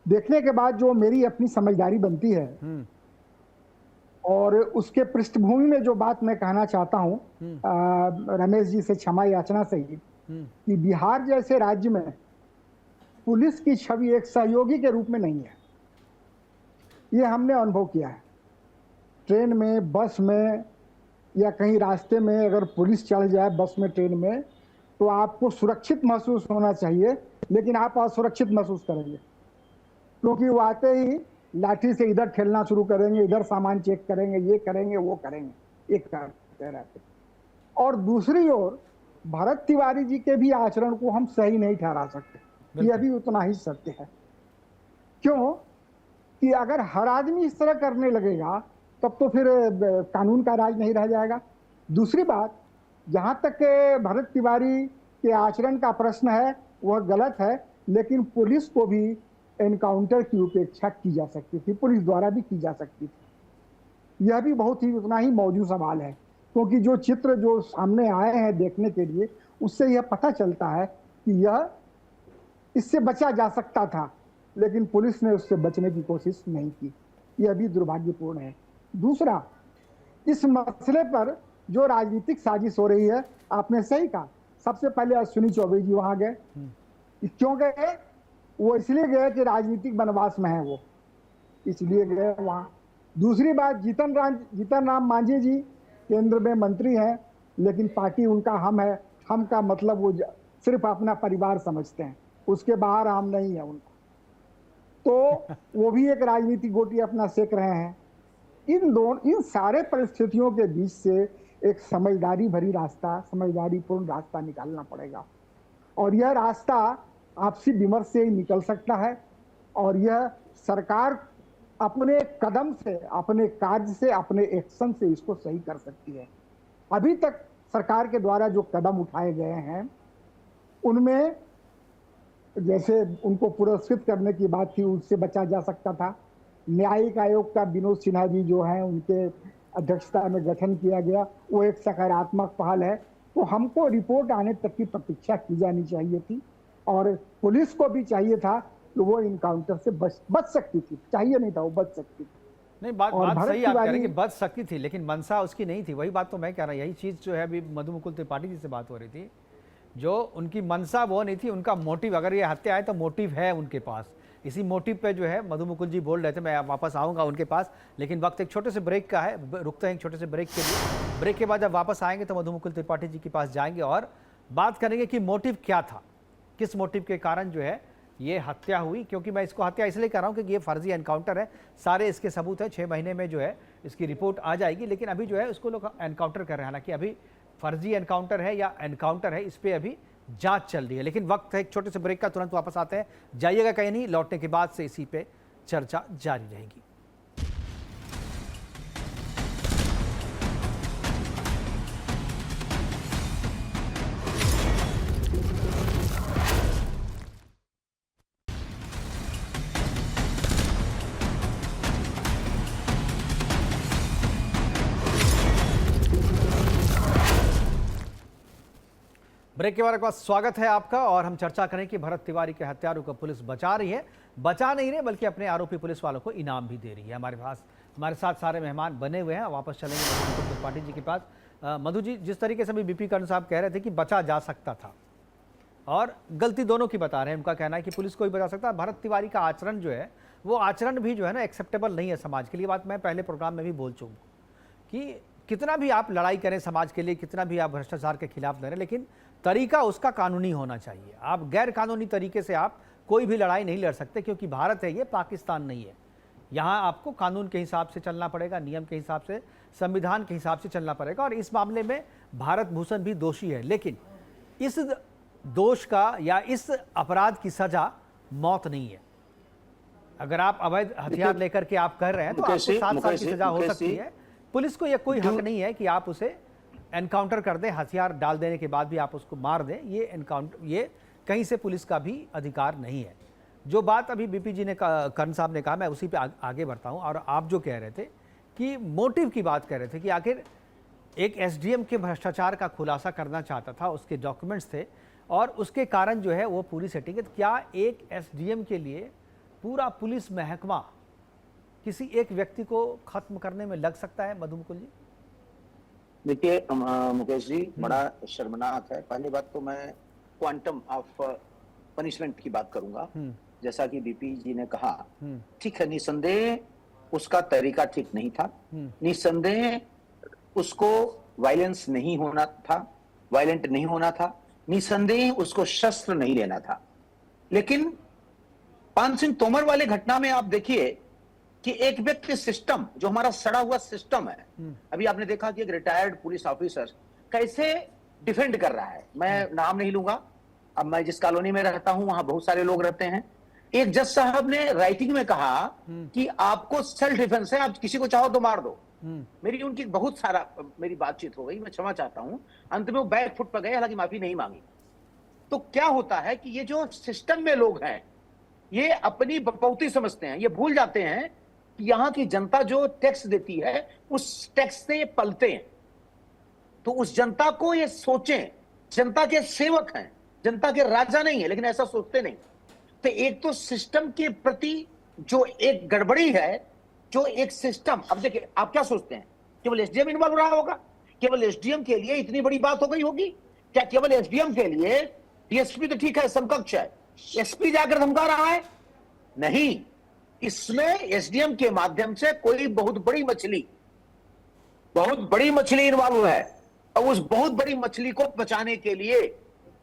[SPEAKER 5] देखने के बाद जो मेरी अपनी समझदारी बनती है और उसके पृष्ठभूमि में जो बात मैं कहना चाहता हूं, रमेश जी से क्षमा याचना से ही, कि बिहार जैसे राज्य में पुलिस की छवि एक सहयोगी के रूप में नहीं है। ये हमने अनुभव किया है। ट्रेन में, बस में या कहीं रास्ते में अगर पुलिस चढ़ जाए बस में, ट्रेन में, तो आपको सुरक्षित महसूस होना चाहिए, लेकिन आप असुरक्षित महसूस करेंगे, क्योंकि वो आते ही लाठी से इधर खेलना शुरू करेंगे, इधर सामान चेक करेंगे, ये करेंगे वो करेंगे, एक कह रहे थे। और दूसरी ओर भरत तिवारी जी के भी आचरण को हम सही नहीं ठहरा सकते। यह भी उतना ही सत्य है। क्यों कि अगर हर आदमी इस तरह करने लगेगा तब तो फिर कानून का राज नहीं रह जाएगा। दूसरी बात, जहां तक भरत तिवारी के आचरण का प्रश्न है वह गलत है, लेकिन पुलिस को भी एनकाउंटर की उपेक्षा की जा सकती थी, पुलिस द्वारा भी की जा सकती थी। यह भी बहुत ही उतना ही मौजूद सवाल है, क्योंकि जो चित्र जो सामने आए हैं देखने के लिए, उससे यह पता चलता है कि यह इससे बचा जा सकता था, लेकिन पुलिस ने उससे बचने की कोशिश नहीं की। यह भी दुर्भाग्यपूर्ण है। दूसरा, इस मसले पर जो राजनीतिक साजिश हो रही है, आपने सही कहा। सबसे पहले अश्विनी चौबे जी वहां गए। क्यों गए? वो इसलिए गए कि राजनीतिक वनवास में है वो, इसलिए गए वहां। दूसरी बात, जीतन राम मांझी जी केंद्र में मंत्री हैं, लेकिन पार्टी उनका हम है। हम का मतलब वो सिर्फ अपना परिवार समझते हैं, उसके बाहर हम नहीं है उनका। तो वो भी एक राजनीतिक गोटी अपना सेक रहे हैं। इन सारे परिस्थितियों के बीच से एक समझदारी भरी रास्ता, समझदारीपूर्ण रास्ता निकालना पड़ेगा, और यह रास्ता आपसी विमर्श से ही निकल सकता है। और यह सरकार अपने कदम से, अपने कार्य से, अपने एक्शन से इसको सही कर सकती है। अभी तक सरकार के द्वारा जो कदम उठाए गए हैं उनमें जैसे उनको पुरस्कृत करने की बात थी, उससे बचा जा सकता था। न्यायिक आयोग का विनोद सिन्हा जी जो है उनके अध्यक्षता में गठन किया गया, वो एक सकारात्मक पहल है। तो हमको रिपोर्ट आने तक की प्रतीक्षा की जानी चाहिए थी और पुलिस को भी चाहिए था कि वो इनकाउंटर से बच सकती थी। चाहिए नहीं था, वो बच सकती थी।
[SPEAKER 1] नहीं, बात
[SPEAKER 5] और भरत
[SPEAKER 1] सही आप कह रहे हैं कि
[SPEAKER 5] तिवारी
[SPEAKER 1] बच सकती थी, लेकिन मंशा उसकी नहीं थी। वही बात तो मैं कह रहा हूँ, यही चीज़ जो है अभी मधु मुकुल त्रिपाठी जी से बात हो रही थी, जो उनकी मंशा वो नहीं थी, उनका मोटिव। अगर ये हत्या है तो मोटिव है उनके पास। इसी मोटिव पे जो है मधु मुकुल जी बोल रहे थे। मैं वापस आऊँगा उनके पास, लेकिन वक्त एक छोटे से ब्रेक का है, रुकते हैं एक छोटे से ब्रेक के लिए। ब्रेक के बाद जब वापस आएंगे तो मधु मुकुल त्रिपाठी जी के पास जाएंगे और बात करेंगे कि मोटिव क्या था, किस मोटिव के कारण जो है ये हत्या हुई। क्योंकि मैं इसको हत्या इसलिए कर रहा हूँ क्योंकि ये फर्जी एनकाउंटर है, सारे इसके सबूत है। 6 महीने में जो है इसकी रिपोर्ट आ जाएगी, लेकिन अभी जो है उसको लोग एनकाउंटर कर रहे हैं। हालांकि अभी फर्जी एनकाउंटर है या एनकाउंटर है, इस पर अभी जांच चल रही है। लेकिन वक्त है एक छोटे से ब्रेक का, तुरंत वापस आते हैं। जाइएगा कहीं नहीं, लौटने के बाद से इसी पे चर्चा जारी रहेगी। ब्रेक के बाद स्वागत है आपका और हम चर्चा करें कि भरत तिवारी के हत्यारों को पुलिस बचा रही है, बचा नहीं रही बल्कि अपने आरोपी पुलिस वालों को इनाम भी दे रही है। हमारे साथ सारे मेहमान बने हुए हैं। वापस चलेंगे मधु मुकुल त्रिपाठी जी के पास। मधु जी, जिस तरीके से अभी बीपी कर्ण साहब कह रहे थे कि बचा जा सकता था, और गलती दोनों की बता रहे हैं। उनका कहना है कि पुलिस को ही बचा सकता है। भरत तिवारी का आचरण जो है वो आचरण भी जो है ना एक्सेप्टेबल नहीं है समाज के लिए। बात मैं पहले प्रोग्राम में भी बोल चुका कि कितना भी आप लड़ाई करें समाज के लिए, कितना भी आप भ्रष्टाचार के खिलाफ लड़ें, लेकिन तरीका उसका कानूनी होना चाहिए। आप गैर कानूनी तरीके से आप कोई भी लड़ाई नहीं लड़ सकते, क्योंकि भारत है ये, पाकिस्तान नहीं है। यहाँ आपको कानून के हिसाब से चलना पड़ेगा, नियम के हिसाब से, संविधान के हिसाब से चलना पड़ेगा। और इस मामले में भारत भूषण भी दोषी है, लेकिन इस दोष का या इस अपराध की सजा मौत नहीं है। अगर आप अवैध हथियार लेकर के आप कर रहे हैं तो आपको 7 साल की सजा हो सकती है। पुलिस को यह कोई हक नहीं है कि आप उसे एनकाउंटर कर दें, हथियार डाल देने के बाद भी आप उसको मार दें। ये एनकाउंटर, ये कहीं से पुलिस का भी अधिकार नहीं है। जो बात अभी बीपी जी ने कर्ण साहब ने कहा, मैं उसी पे आगे बढ़ता हूं। और आप जो कह रहे थे कि मोटिव की बात कर रहे थे कि आखिर एक एसडीएम के भ्रष्टाचार का खुलासा करना चाहता था, उसके डॉक्यूमेंट्स थे और उसके कारण जो है वो पूरी सेटिंग है। क्या एक एसडीएम के लिए पूरा पुलिस महकमा किसी एक व्यक्ति को खत्म करने में लग सकता है? मधु मुकुल जी,
[SPEAKER 2] देखिए मुकेश जी, बड़ा शर्मनाक है। पहली बात तो मैं क्वांटम ऑफ पनिशमेंट की बात करूंगा। जैसा कि बीपी जी ने कहा, ठीक है, निसंदेह उसका तरीका ठीक नहीं था, निसंदेह उसको वायलेंस नहीं होना था, वायलेंट नहीं होना था, निसंदेह उसको शस्त्र नहीं लेना था। लेकिन पान सिंह तोमर वाले घटना में आप देखिए कि एक व्यक्ति सिस्टम, जो हमारा सड़ा हुआ सिस्टम है, अभी आपने देखा कि एक रिटायर्ड पुलिस ऑफिसर कैसे डिफेंड कर रहा है। मैं नाम नहीं लूंगा, अब मैं जिस कॉलोनी में रहता हूं वहां बहुत सारे लोग रहते हैं। एक जज साहब ने राइटिंग में कहा कि आपको सेल्फ डिफेंस है, आप किसी को चाहो तो मार दो। मेरी उनकी बहुत सारा मेरी बातचीत हो गई, मैं क्षमा चाहता हूं। अंत में वो बैक फुट पर गए, हालांकि माफी नहीं मांगी। तो क्या होता है कि ये जो सिस्टम में लोग हैं ये अपनी बपौती समझते हैं, ये भूल जाते हैं कि यहां की जनता जो टैक्स देती है उस टैक्स से ये पलते हैं। तो उस जनता को ये सोचें, जनता के सेवक हैं, जनता के राजा नहीं है, लेकिन ऐसा सोचते नहीं। तो एक तो सिस्टम के प्रति जो एक गड़बड़ी है, जो एक सिस्टम, अब देखिए आप क्या सोचते हैं, केवल एसडीएम इन्वॉल्व रहा होगा? केवल एसडीएम के लिए इतनी बड़ी बात हो गई होगी क्या? केवल एसडीएम के लिए डीएसपी तो ठीक है, समकक्ष है, एसपी जाकर धमका रहा है? नहीं, इसमें एसडीएम के माध्यम से कोई बहुत बड़ी मछली इन्वॉल्व है। और उस बहुत बड़ी मछली को बचाने के लिए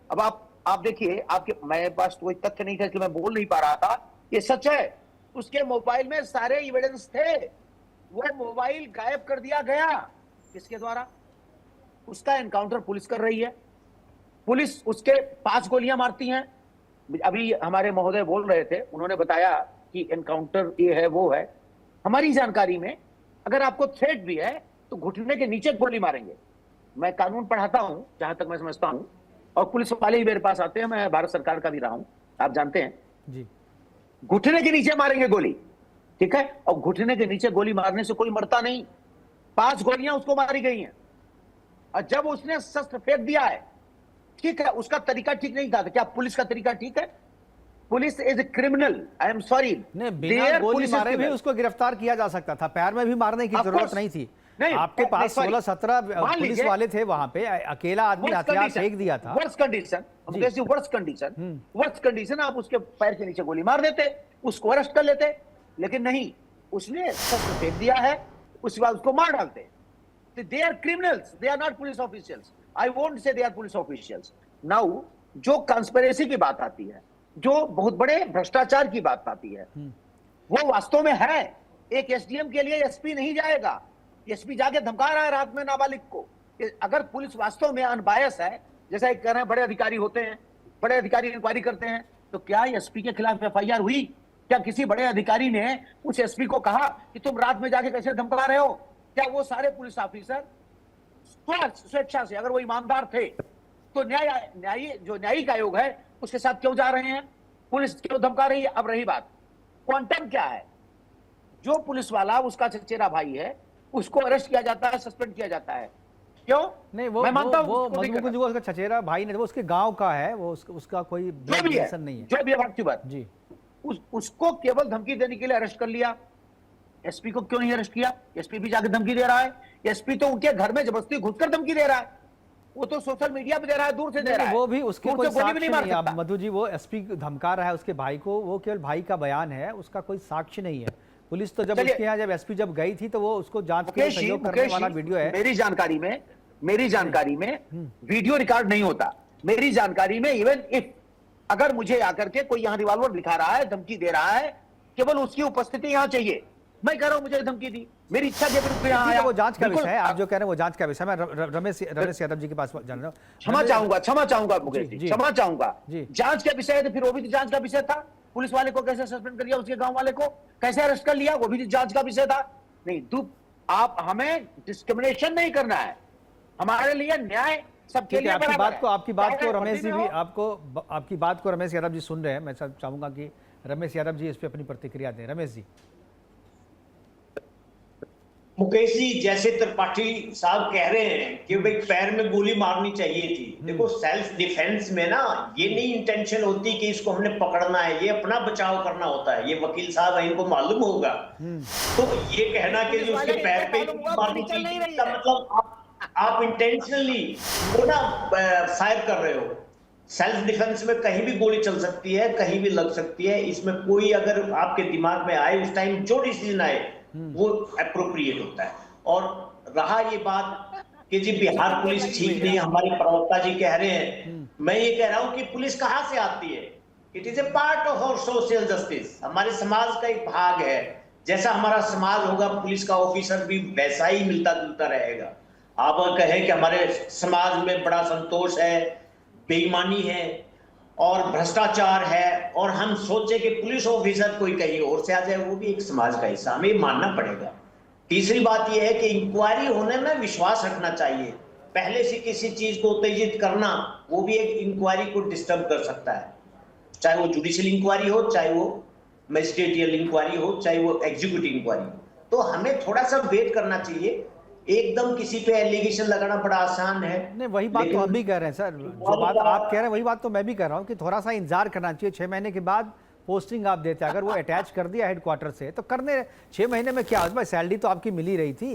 [SPEAKER 2] अब आप देखिए, आपके मेरे पास कोई तथ्य नहीं था कि मैं बोल नहीं पा रहा था, ये सच है। उसके मोबाइल में सारे एविडेंस थे, वो मोबाइल गायब कर दिया गया। किसके द्वारा? उसका एनकाउंटर पुलिस कर रही है, पुलिस उसके 5 गोलियां मारती हैं। अभी हमारे महोदय बोल रहे थे, उन्होंने बताया कि एनकाउंटर ये है वो है। हमारी जानकारी में अगर आपको थ्रेट भी है तो घुटने के नीचे गोली मारेंगे। मैं कानून पढ़ाता हूं जहां तक मैं समझता हूं, और पुलिस वाले ही मेरे पास आते हैं, मैं भारत सरकार का भी रहा हूं, आप जानते हैं
[SPEAKER 1] जी।
[SPEAKER 2] घुटने के नीचे मारेंगे गोली, ठीक है। और घुटने के नीचे गोली मारने से कोई मरता नहीं, 5 गोलियां उसको मारी गई हैं, और जब उसने शस्त्र फेंक दिया है, ठीक है, उसका तरीका ठीक नहीं था। क्या पुलिस का तरीका ठीक है? Police is a criminal, I am sorry.
[SPEAKER 1] नहीं, बिना गोली मारे भी उसको गिरफ्तार किया जा सकता था, पैर में भी मारने की जरूरत नहीं थी। आपके पास 16-17 पुलिस वाले थे वहां पे, अकेला आदमी हथियार फेंक दिया था।
[SPEAKER 2] वर्स्ट कंडीशन आप उसके पैर के नीचे गोली मार देते, उसको अरेस्ट कर लेते, लेकिन नहीं, उसने शस्त्र फेंक दिया है, उसके बाद उसको मार डालते। They are criminals, they are not police officials. I won't say they are police officials. Now जो कंस्पिरेसी की बात आती है, जो बहुत बड़े भ्रष्टाचार की बात आती है, वो वास्तव में है। एक एसडीएम के लिए एसपी नहीं जाएगा, एसपी जाके धमका रहा है रात में नाबालिग को। अगर पुलिस वास्तव में अनबायस है, जैसा एक कह रहे हैं बड़े अधिकारी होते हैं, बड़े अधिकारी इंक्वायरी करते हैं, तो क्या एसपी के खिलाफ एफआईआर हुई? क्या किसी बड़े अधिकारी ने उस एसपी को कहा कि तुम रात में जाके कैसे धमका रहे हो? क्या वो सारे पुलिस ऑफिसर स्वेच्छा से, अगर वो ईमानदार थे, तो न्यायिक आयोग है उसके साथ क्यों जा रहे हैं? पुलिस क्यों धमका रही है? अब रही बात, क्वांटम क्या है? जो पुलिस वाला उसका चचेरा भाई है, उसको अरेस्ट किया जाता है, सस्पेंड किया जाता है, क्यों?
[SPEAKER 1] नहीं, वो
[SPEAKER 2] मैं मानता हूं
[SPEAKER 1] वो मधु उसका चचेरा भाई नहीं, वो उसके गांव का है, वो उसका कोई ब्लड रिलेशन नहीं है।
[SPEAKER 2] जो भी है बात
[SPEAKER 1] जी,
[SPEAKER 2] उसको केवल धमकी देने के लिए अरेस्ट कर लिया। एसपी को क्यों नहीं अरेस्ट किया? एसपी भी जाके धमकी दे रहा है। एसपी तो उनके घर में जबरदस्ती घुसकर धमकी दे रहा है, वो तो सोशल मीडिया पे दे रहा है, दूर से दे रहा है।
[SPEAKER 1] वो भी उसके कोई साक्ष्य नहीं है।
[SPEAKER 2] सकता।
[SPEAKER 1] मधु जी, वो एसपी धमका रहा है उसके भाई को, वो केवल भाई का बयान है, उसका कोई साक्ष्य नहीं है। पुलिस तो जब उसके यहाँ जब एसपी जब गई थी तो वो उसको जांच के लिए सहयोग करने वाला वीडियो है।
[SPEAKER 2] मेरी जानकारी में वीडियो रिकॉर्ड नहीं होता। मेरी जानकारी में इवन इफ अगर मुझे आकर के कोई यहाँ रिवॉल्वर दिखा रहा है, धमकी दे रहा है, केवल उसकी उपस्थिति यहाँ चाहिए। मैं कह रहा हूं मुझे धमकी दी, मेरी इच्छा के विरुद्ध यहाँ आया।
[SPEAKER 1] वो जांच का विषय है, आप जो कह रहे हैं वो जांच का विषय। मैं रमेश यादव जी के पास जान रहा हूँ।
[SPEAKER 2] क्षमा चाहूंगा मुकेश जी, क्षमा चाहूंगा। जांच का विषय है तो फिर वो भी तो जांच का विषय था। पुलिस वाले को कैसे सस्पेंड कर लिया, उसके गांव वाले को कैसे अरेस्ट कर लिया, वो भी जांच का विषय था। नहीं, आप हमें डिस्क्रिमिनेशन नहीं करना है, हमारे लिए न्याय सबके लिए बराबर है।
[SPEAKER 1] आपकी बात को रमेश जी भी आपकी बात को रमेश यादव जी सुन रहे हैं। मैं चाहूंगा कि रमेश यादव जी इस पे अपनी प्रतिक्रिया दें। रमेश जी।
[SPEAKER 3] मुकेश जी, जैसे त्रिपाठी साहब कह रहे हैं कि भाई पैर में गोली मारनी चाहिए थी, देखो सेल्फ डिफेंस में ना ये नहीं इंटेंशन होती कि इसको हमने पकड़ना है, ये अपना बचाव करना होता है। ये वकील साहब है, इनको मालूम होगा। तो ये कहना कि उसके पैर पे मारनी चाहिए, मतलब आप इंटेंशनली वो ना फायर कर रहे हो। सेल्फ डिफेंस में कहीं भी गोली चल सकती है, कहीं भी लग सकती है। इसमें कोई अगर आपके दिमाग में आए, उस टाइम जो डिसीजन आए वो अप्रोप्रिएट होता है। और रहा ये बात कि जी बिहार पुलिस ठीक नहीं, हमारे प्रवक्ता जी कह रहे हैं, मैं ये कह रहा हूं कि पुलिस कहां से आती है? It is a part of our social justice, हमारे समाज का एक भाग है। जैसा हमारा समाज होगा, पुलिस का ऑफिसर भी वैसा ही मिलता जुलता रहेगा। आप कहें कि हमारे समाज में बड़ा संतोष है, बेईमानी है और भ्रष्टाचार है, और हम सोचे कि पुलिस ऑफिसर कोई कहीं और से आ जाए, वो भी एक समाज का हिस्सा, हमें मानना पड़ेगा। तीसरी बात यह है कि इंक्वायरी होने में विश्वास रखना चाहिए। पहले से किसी चीज को उत्तेजित करना, वो भी एक इंक्वायरी को डिस्टर्ब कर सकता है, चाहे वो जुडिशियल इंक्वायरी हो, चाहे वो मजिस्ट्रेटियल इंक्वायरी हो, चाहे वो एग्जीक्यूटिव इंक्वायरी। तो हमें थोड़ा सा वेट करना चाहिए। एकदम किसी पे एलिगेशन लगाना बड़ा आसान है।
[SPEAKER 1] नहीं, वही बात तो हम भी कह रहे हैं सर, जो बात आप कह रहे हैं वही बात तो मैं भी कह रहा हूँ कि थोड़ा सा इंतजार करना चाहिए। 6 महीने के बाद पोस्टिंग आप देते, अगर वो अटैच कर दिया हेडक्वार्टर से तो करने 6 महीने में क्या भाई, सैलरी तो आपकी मिल ही रही थी।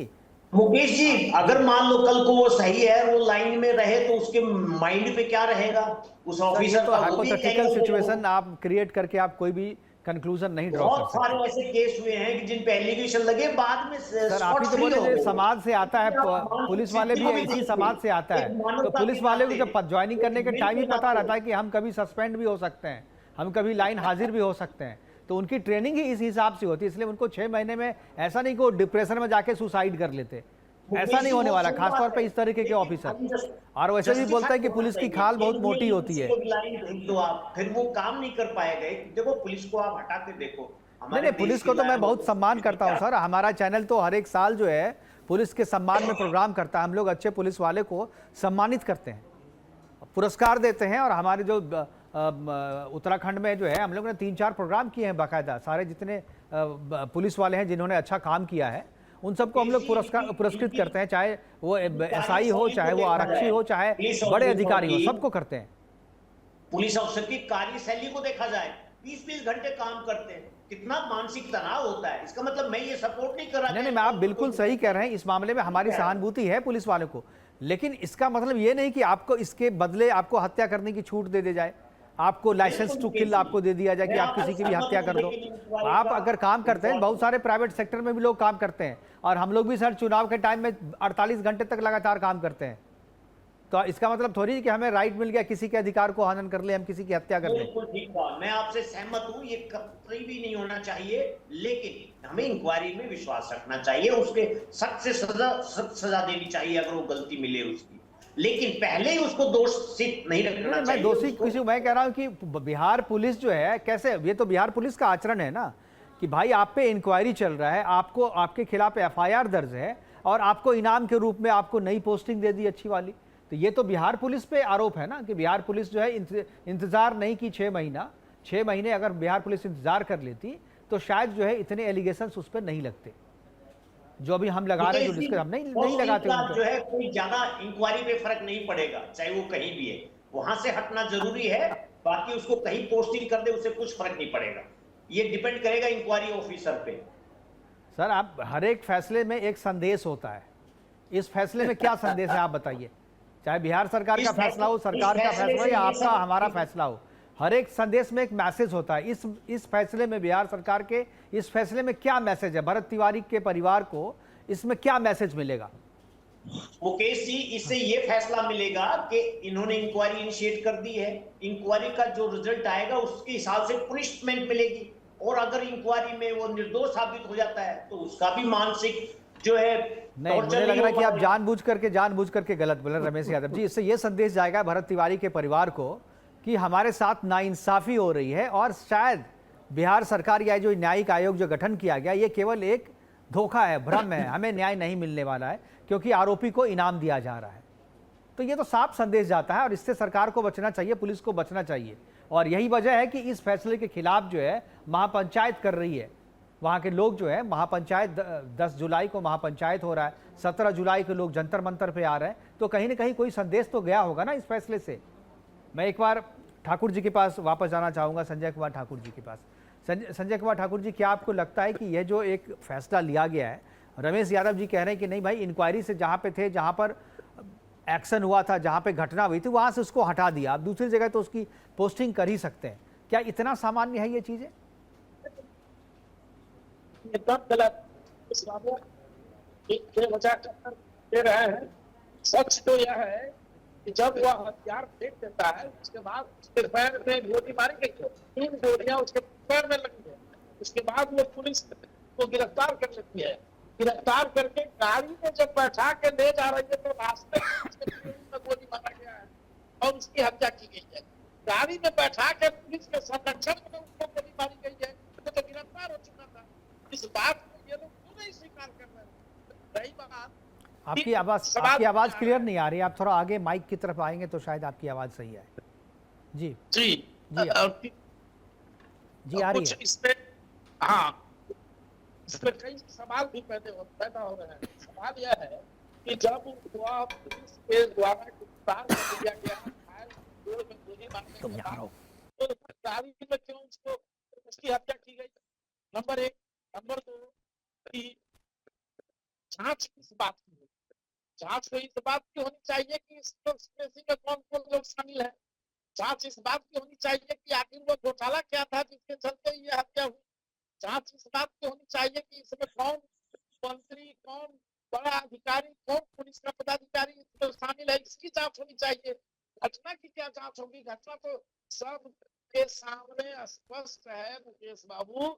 [SPEAKER 3] मुकेश जी, अगर मान लो कल को वो सही है, वो लाइन में रहे, तो उसके माइंड पे क्या रहेगा उस ऑफिसर
[SPEAKER 1] तो हाइपोथेटिकल सिचुएशन आप क्रिएट करके आप कोई भी कंक्लूजन नहीं ड्रॉ कर सकते।
[SPEAKER 3] बहुत सारे ऐसे केस हुए हैं कि जिन पे एलिगेशन लगे, बाद में
[SPEAKER 1] सर आप ही तो बोले समाज से आता है, पुलिस वाले भी इसी समाज से आता है, तो पुलिस वाले को जब ज्वाइनिंग करने के टाइम ही पता रहता है कि हम कभी सस्पेंड भी हो सकते हैं, हम कभी लाइन हाजिर भी हो सकते हैं, तो उनकी ट्रेनिंग ही इस हिसाब से होती है। इसलिए उनको 6 महीने में ऐसा नहीं कि वो डिप्रेशन में जाके सुसाइड कर लेते, ऐसा नहीं होने वाला, खासतौर पे इस तरीके के ऑफिसर। और वैसे भी बोलता है कि पुलिस की खाल बहुत मोटी होती है।
[SPEAKER 3] तो आप फिर वो काम नहीं कर पाएगा। देखो पुलिस को आप हटा के देखो,
[SPEAKER 1] नहीं नहीं, पुलिस को तो मैं बहुत सम्मान करता हूं सर। हमारा चैनल तो हर एक साल जो है पुलिस के सम्मान में प्रोग्राम करता है। हम लोग अच्छे पुलिस वाले को सम्मानित करते हैं, पुरस्कार देते हैं। और हमारे जो उत्तराखंड में जो है हम लोग ने 3-4 प्रोग्राम किए हैं बाकायदा। सारे जितने पुलिस वाले हैं जिन्होंने अच्छा काम किया है उन सबको हम लोग पुरस्कृत करते हैं, चाहे वो एसआई हो, चाहे वो आरक्षी हो, चाहे बड़े अधिकारी हो, सबको करते हैं।
[SPEAKER 3] पुलिस अफसर की कार्यशैली को देखा जाए, 20-20 घंटे काम करते हैं, कितना मानसिक तनाव होता है। इसका मतलब मैं ये सपोर्ट नहीं कर रहा।
[SPEAKER 1] नहीं, आप बिल्कुल सही कह रहे हैं। इस मामले में हमारी सहानुभूति है पुलिस वालों को, लेकिन इसका मतलब ये नहीं कि आपको इसके बदले आपको हत्या करने की छूट दे दी जाए, आपको लाइसेंस टू किल आपको दे दिया जाए कि आप किसी की भी हत्या कर दो। आप अगर काम करते हैं, बहुत सारे प्राइवेट सेक्टर में भी लोग काम करते हैं, और हम लोग भी सर चुनाव के टाइम में 48 घंटे तक लगातार काम करते हैं। तो इसका मतलब थोड़ी है कि हमें राइट मिल गया किसी के अधिकार को हनन कर ले, हम किसी की हत्या कर ले।
[SPEAKER 3] बिल्कुल ठीक बात, मैं आपसे सहमत हूं, ये कतई भी नहीं होना चाहिए। लेकिन हमें इंक्वायरी में विश्वास रखना चाहिए, उसके सख्त से सख्त सजा देनी चाहिए अगर वो गलती मिले उसकी। लेकिन पहले ही उसको दोषित नहीं रखना चाहिए।
[SPEAKER 1] मैं दोषी किसी, मैं कह रहा हूं कि बिहार पुलिस जो है कैसे, ये तो बिहार पुलिस का आचरण है ना कि भाई आप पे इंक्वायरी चल रहा है, आपको आपके खिलाफ एफआईआर दर्ज है, और आपको इनाम के रूप में आपको नई पोस्टिंग दे दी अच्छी वाली। तो ये तो बिहार पुलिस पे आरोप है ना कि बिहार पुलिस जो है इंतजार नहीं की 6 महीने अगर बिहार पुलिस इंतजार कर लेती तो शायद जो है इतने एलिगेशंस उस पर नहीं लगते जो अभी हम लगा रहे हैं, जो हम नहीं लगाते
[SPEAKER 3] जो है। कोई ज्यादा इंक्वायरी पे फर्क नहीं पड़ेगा, चाहे वो कहीं भी है, वहां से हटना जरूरी है। बाकी उसको कहीं पोस्टिंग कर दे उससे कुछ फर्क नहीं पड़ेगा, ये डिपेंड करेगा इंक्वायरी ऑफिसर पे।
[SPEAKER 1] सर आप हर एक फैसले में एक संदेश होता है, इस फैसले में क्या संदेश है आप बताइए। चाहे बिहार सरकार का फैसला हो, सरकार का फैसला हो, या आपका हमारा फैसला हो, हर एक संदेश में एक मैसेज होता है। इस फैसले में, बिहार सरकार के इस फैसले में क्या मैसेज है भरत तिवारी के परिवार को, इसमें क्या मैसेज मिलेगा?
[SPEAKER 3] मुकेश जी, इससे ये फैसला मिलेगा कि इन्होंने इंक्वायरी इनिशिएट कर दी है, इंक्वायरी का जो रिजल्ट आएगा उसके हिसाब से पनिशमेंट मिलेगी, और अगर इंक्वायरी में वो निर्दोष साबित हो जाता है तो उसका भी मानसिक जो है।
[SPEAKER 1] नहीं, मुझे लग रहा है कि आप जानबूझ करके गलत बोल रहे हैं रमेश यादव जी। इससे ये संदेश जाएगा भरत तिवारी के परिवार को कि हमारे साथ नाइंसाफी हो रही है, और शायद बिहार सरकार या जो न्यायिक आयोग जो गठन किया गया ये केवल एक धोखा है, भ्रम है, हमें न्याय नहीं मिलने वाला है क्योंकि आरोपी को इनाम दिया जा रहा है। तो ये तो साफ संदेश जाता है, और इससे सरकार को बचना चाहिए, पुलिस को बचना चाहिए। और यही वजह है कि इस फैसले के खिलाफ जो है महापंचायत कर रही है, वहाँ के लोग जो है महापंचायत, 10 जुलाई को महापंचायत हो रहा है, 17 जुलाई को लोग जंतर मंतर पे आ रहे हैं। तो कहीं ना कहीं कोई संदेश तो गया होगा ना इस फैसले से। मैं एक बार ठाकुर जी के पास वापस जाना चाहूँगा, संजय कुमार ठाकुर जी के पास। संजय कुमार ठाकुर जी, क्या आपको लगता है कि यह जो एक फैसला लिया गया है, रमेश यादव जी कह रहे हैं कि नहीं भाई, इंक्वायरी से जहाँ पे थे, जहाँ पर एक्शन हुआ था, जहाँ पे घटना हुई थी, वहाँ से उसको हटा दिया, आप दूसरी जगह तो उसकी पोस्टिंग कर ही सकते हैं, क्या इतना सामान्य है ये चीज़ें?
[SPEAKER 4] एकदम गलत। इस बाबू वजह दे रहे हैं। सच तो यह है कि जब वह हथियार फेंक देता है उसके बाद उसके पैर में गोली मारी गई है, 3 गोलियां उसके पैर में लगी है। उसके बाद वो पुलिस को गिरफ्तार कर लेती है। गिरफ्तार करके गाड़ी में जब बैठा के ले जा रही है तो रास्ते में गोली मारा गया है और उसकी हत्या की गई है। गाड़ी में बैठा के पुलिस के संरक्षण में उसको गोली मारी गई है तो गिरफ्तार हो चुका था। इस बात को ये लोग क्यों नहीं स्वीकार कर रहे हैं? रही बात,
[SPEAKER 1] आपकी आवाज क्लियर नहीं आ रही, आप थोड़ा आगे माइक की तरफ आएंगे तो शायद आपकी आवाज सही आए। जी
[SPEAKER 4] जी
[SPEAKER 1] जी जी आ रही है।
[SPEAKER 4] इसमें हाँ, इसमें कई सवाल भी पैदा हो रहे हैं। सवाल यह है कि जब वह पुलिस के द्वारा गिरफ्तार कर लिया गया, गोली मारने के बाद तो गाड़ी में क्यों उसकी हत्या की गई? नंबर 1। नंबर 2 की जांच किस बात की है? जांच तो इस बात की होनी चाहिए कि इस में कौन लोग शामिल है। जांच इस बात की होनी चाहिए कि आखिर वो घोटाला क्या था जिसके चलते ये हत्या हुई। जांच इस बात की होनी चाहिए कि इसमें कौन मंत्री, कौन बड़ा अधिकारी, कौन पुलिस का पदाधिकारी इसमें शामिल है, इसकी जांच होनी चाहिए। घटना की क्या जांच होगी? घटना तो सब के सामने स्पष्ट है मुकेश बाबू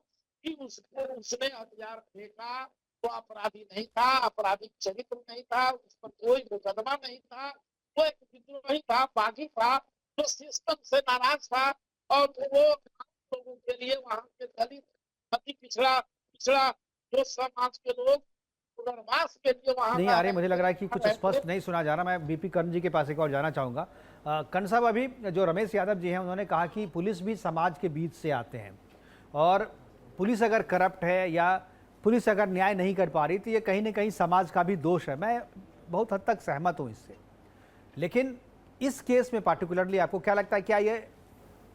[SPEAKER 4] कि उसने हथियार फेंका, वो अपराधी नहीं था, आपराधिक चरित्र नहीं था, उस पर कोई मुकदमा नहीं था, वो एक विद्रोही था, बागी था, जो सिस्टम से नाराज था और वो लोगों के लिए, वहां के दलित अति पिछड़ा पिछड़ा जो समाज के लोग पुनर्वास के लिए वहां
[SPEAKER 1] नहीं आ रही, मुझे लग रहा है कि कुछ स्पष्ट नहीं सुना जा रहा। मैं बीपी कर्ण जी के पास एक और जाना चाहूँगा। कर्ण साहब, अभी जो रमेश यादव जी हैं उन्होंने कहा कि पुलिस भी समाज के बीच से आते हैं और पुलिस अगर करप्ट है या पुलिस अगर न्याय नहीं कर पा रही तो ये कहीं ना कहीं समाज का भी दोष है। मैं बहुत हद तक सहमत हूँ इससे, लेकिन इस केस में पार्टिकुलरली आपको क्या लगता है, क्या ये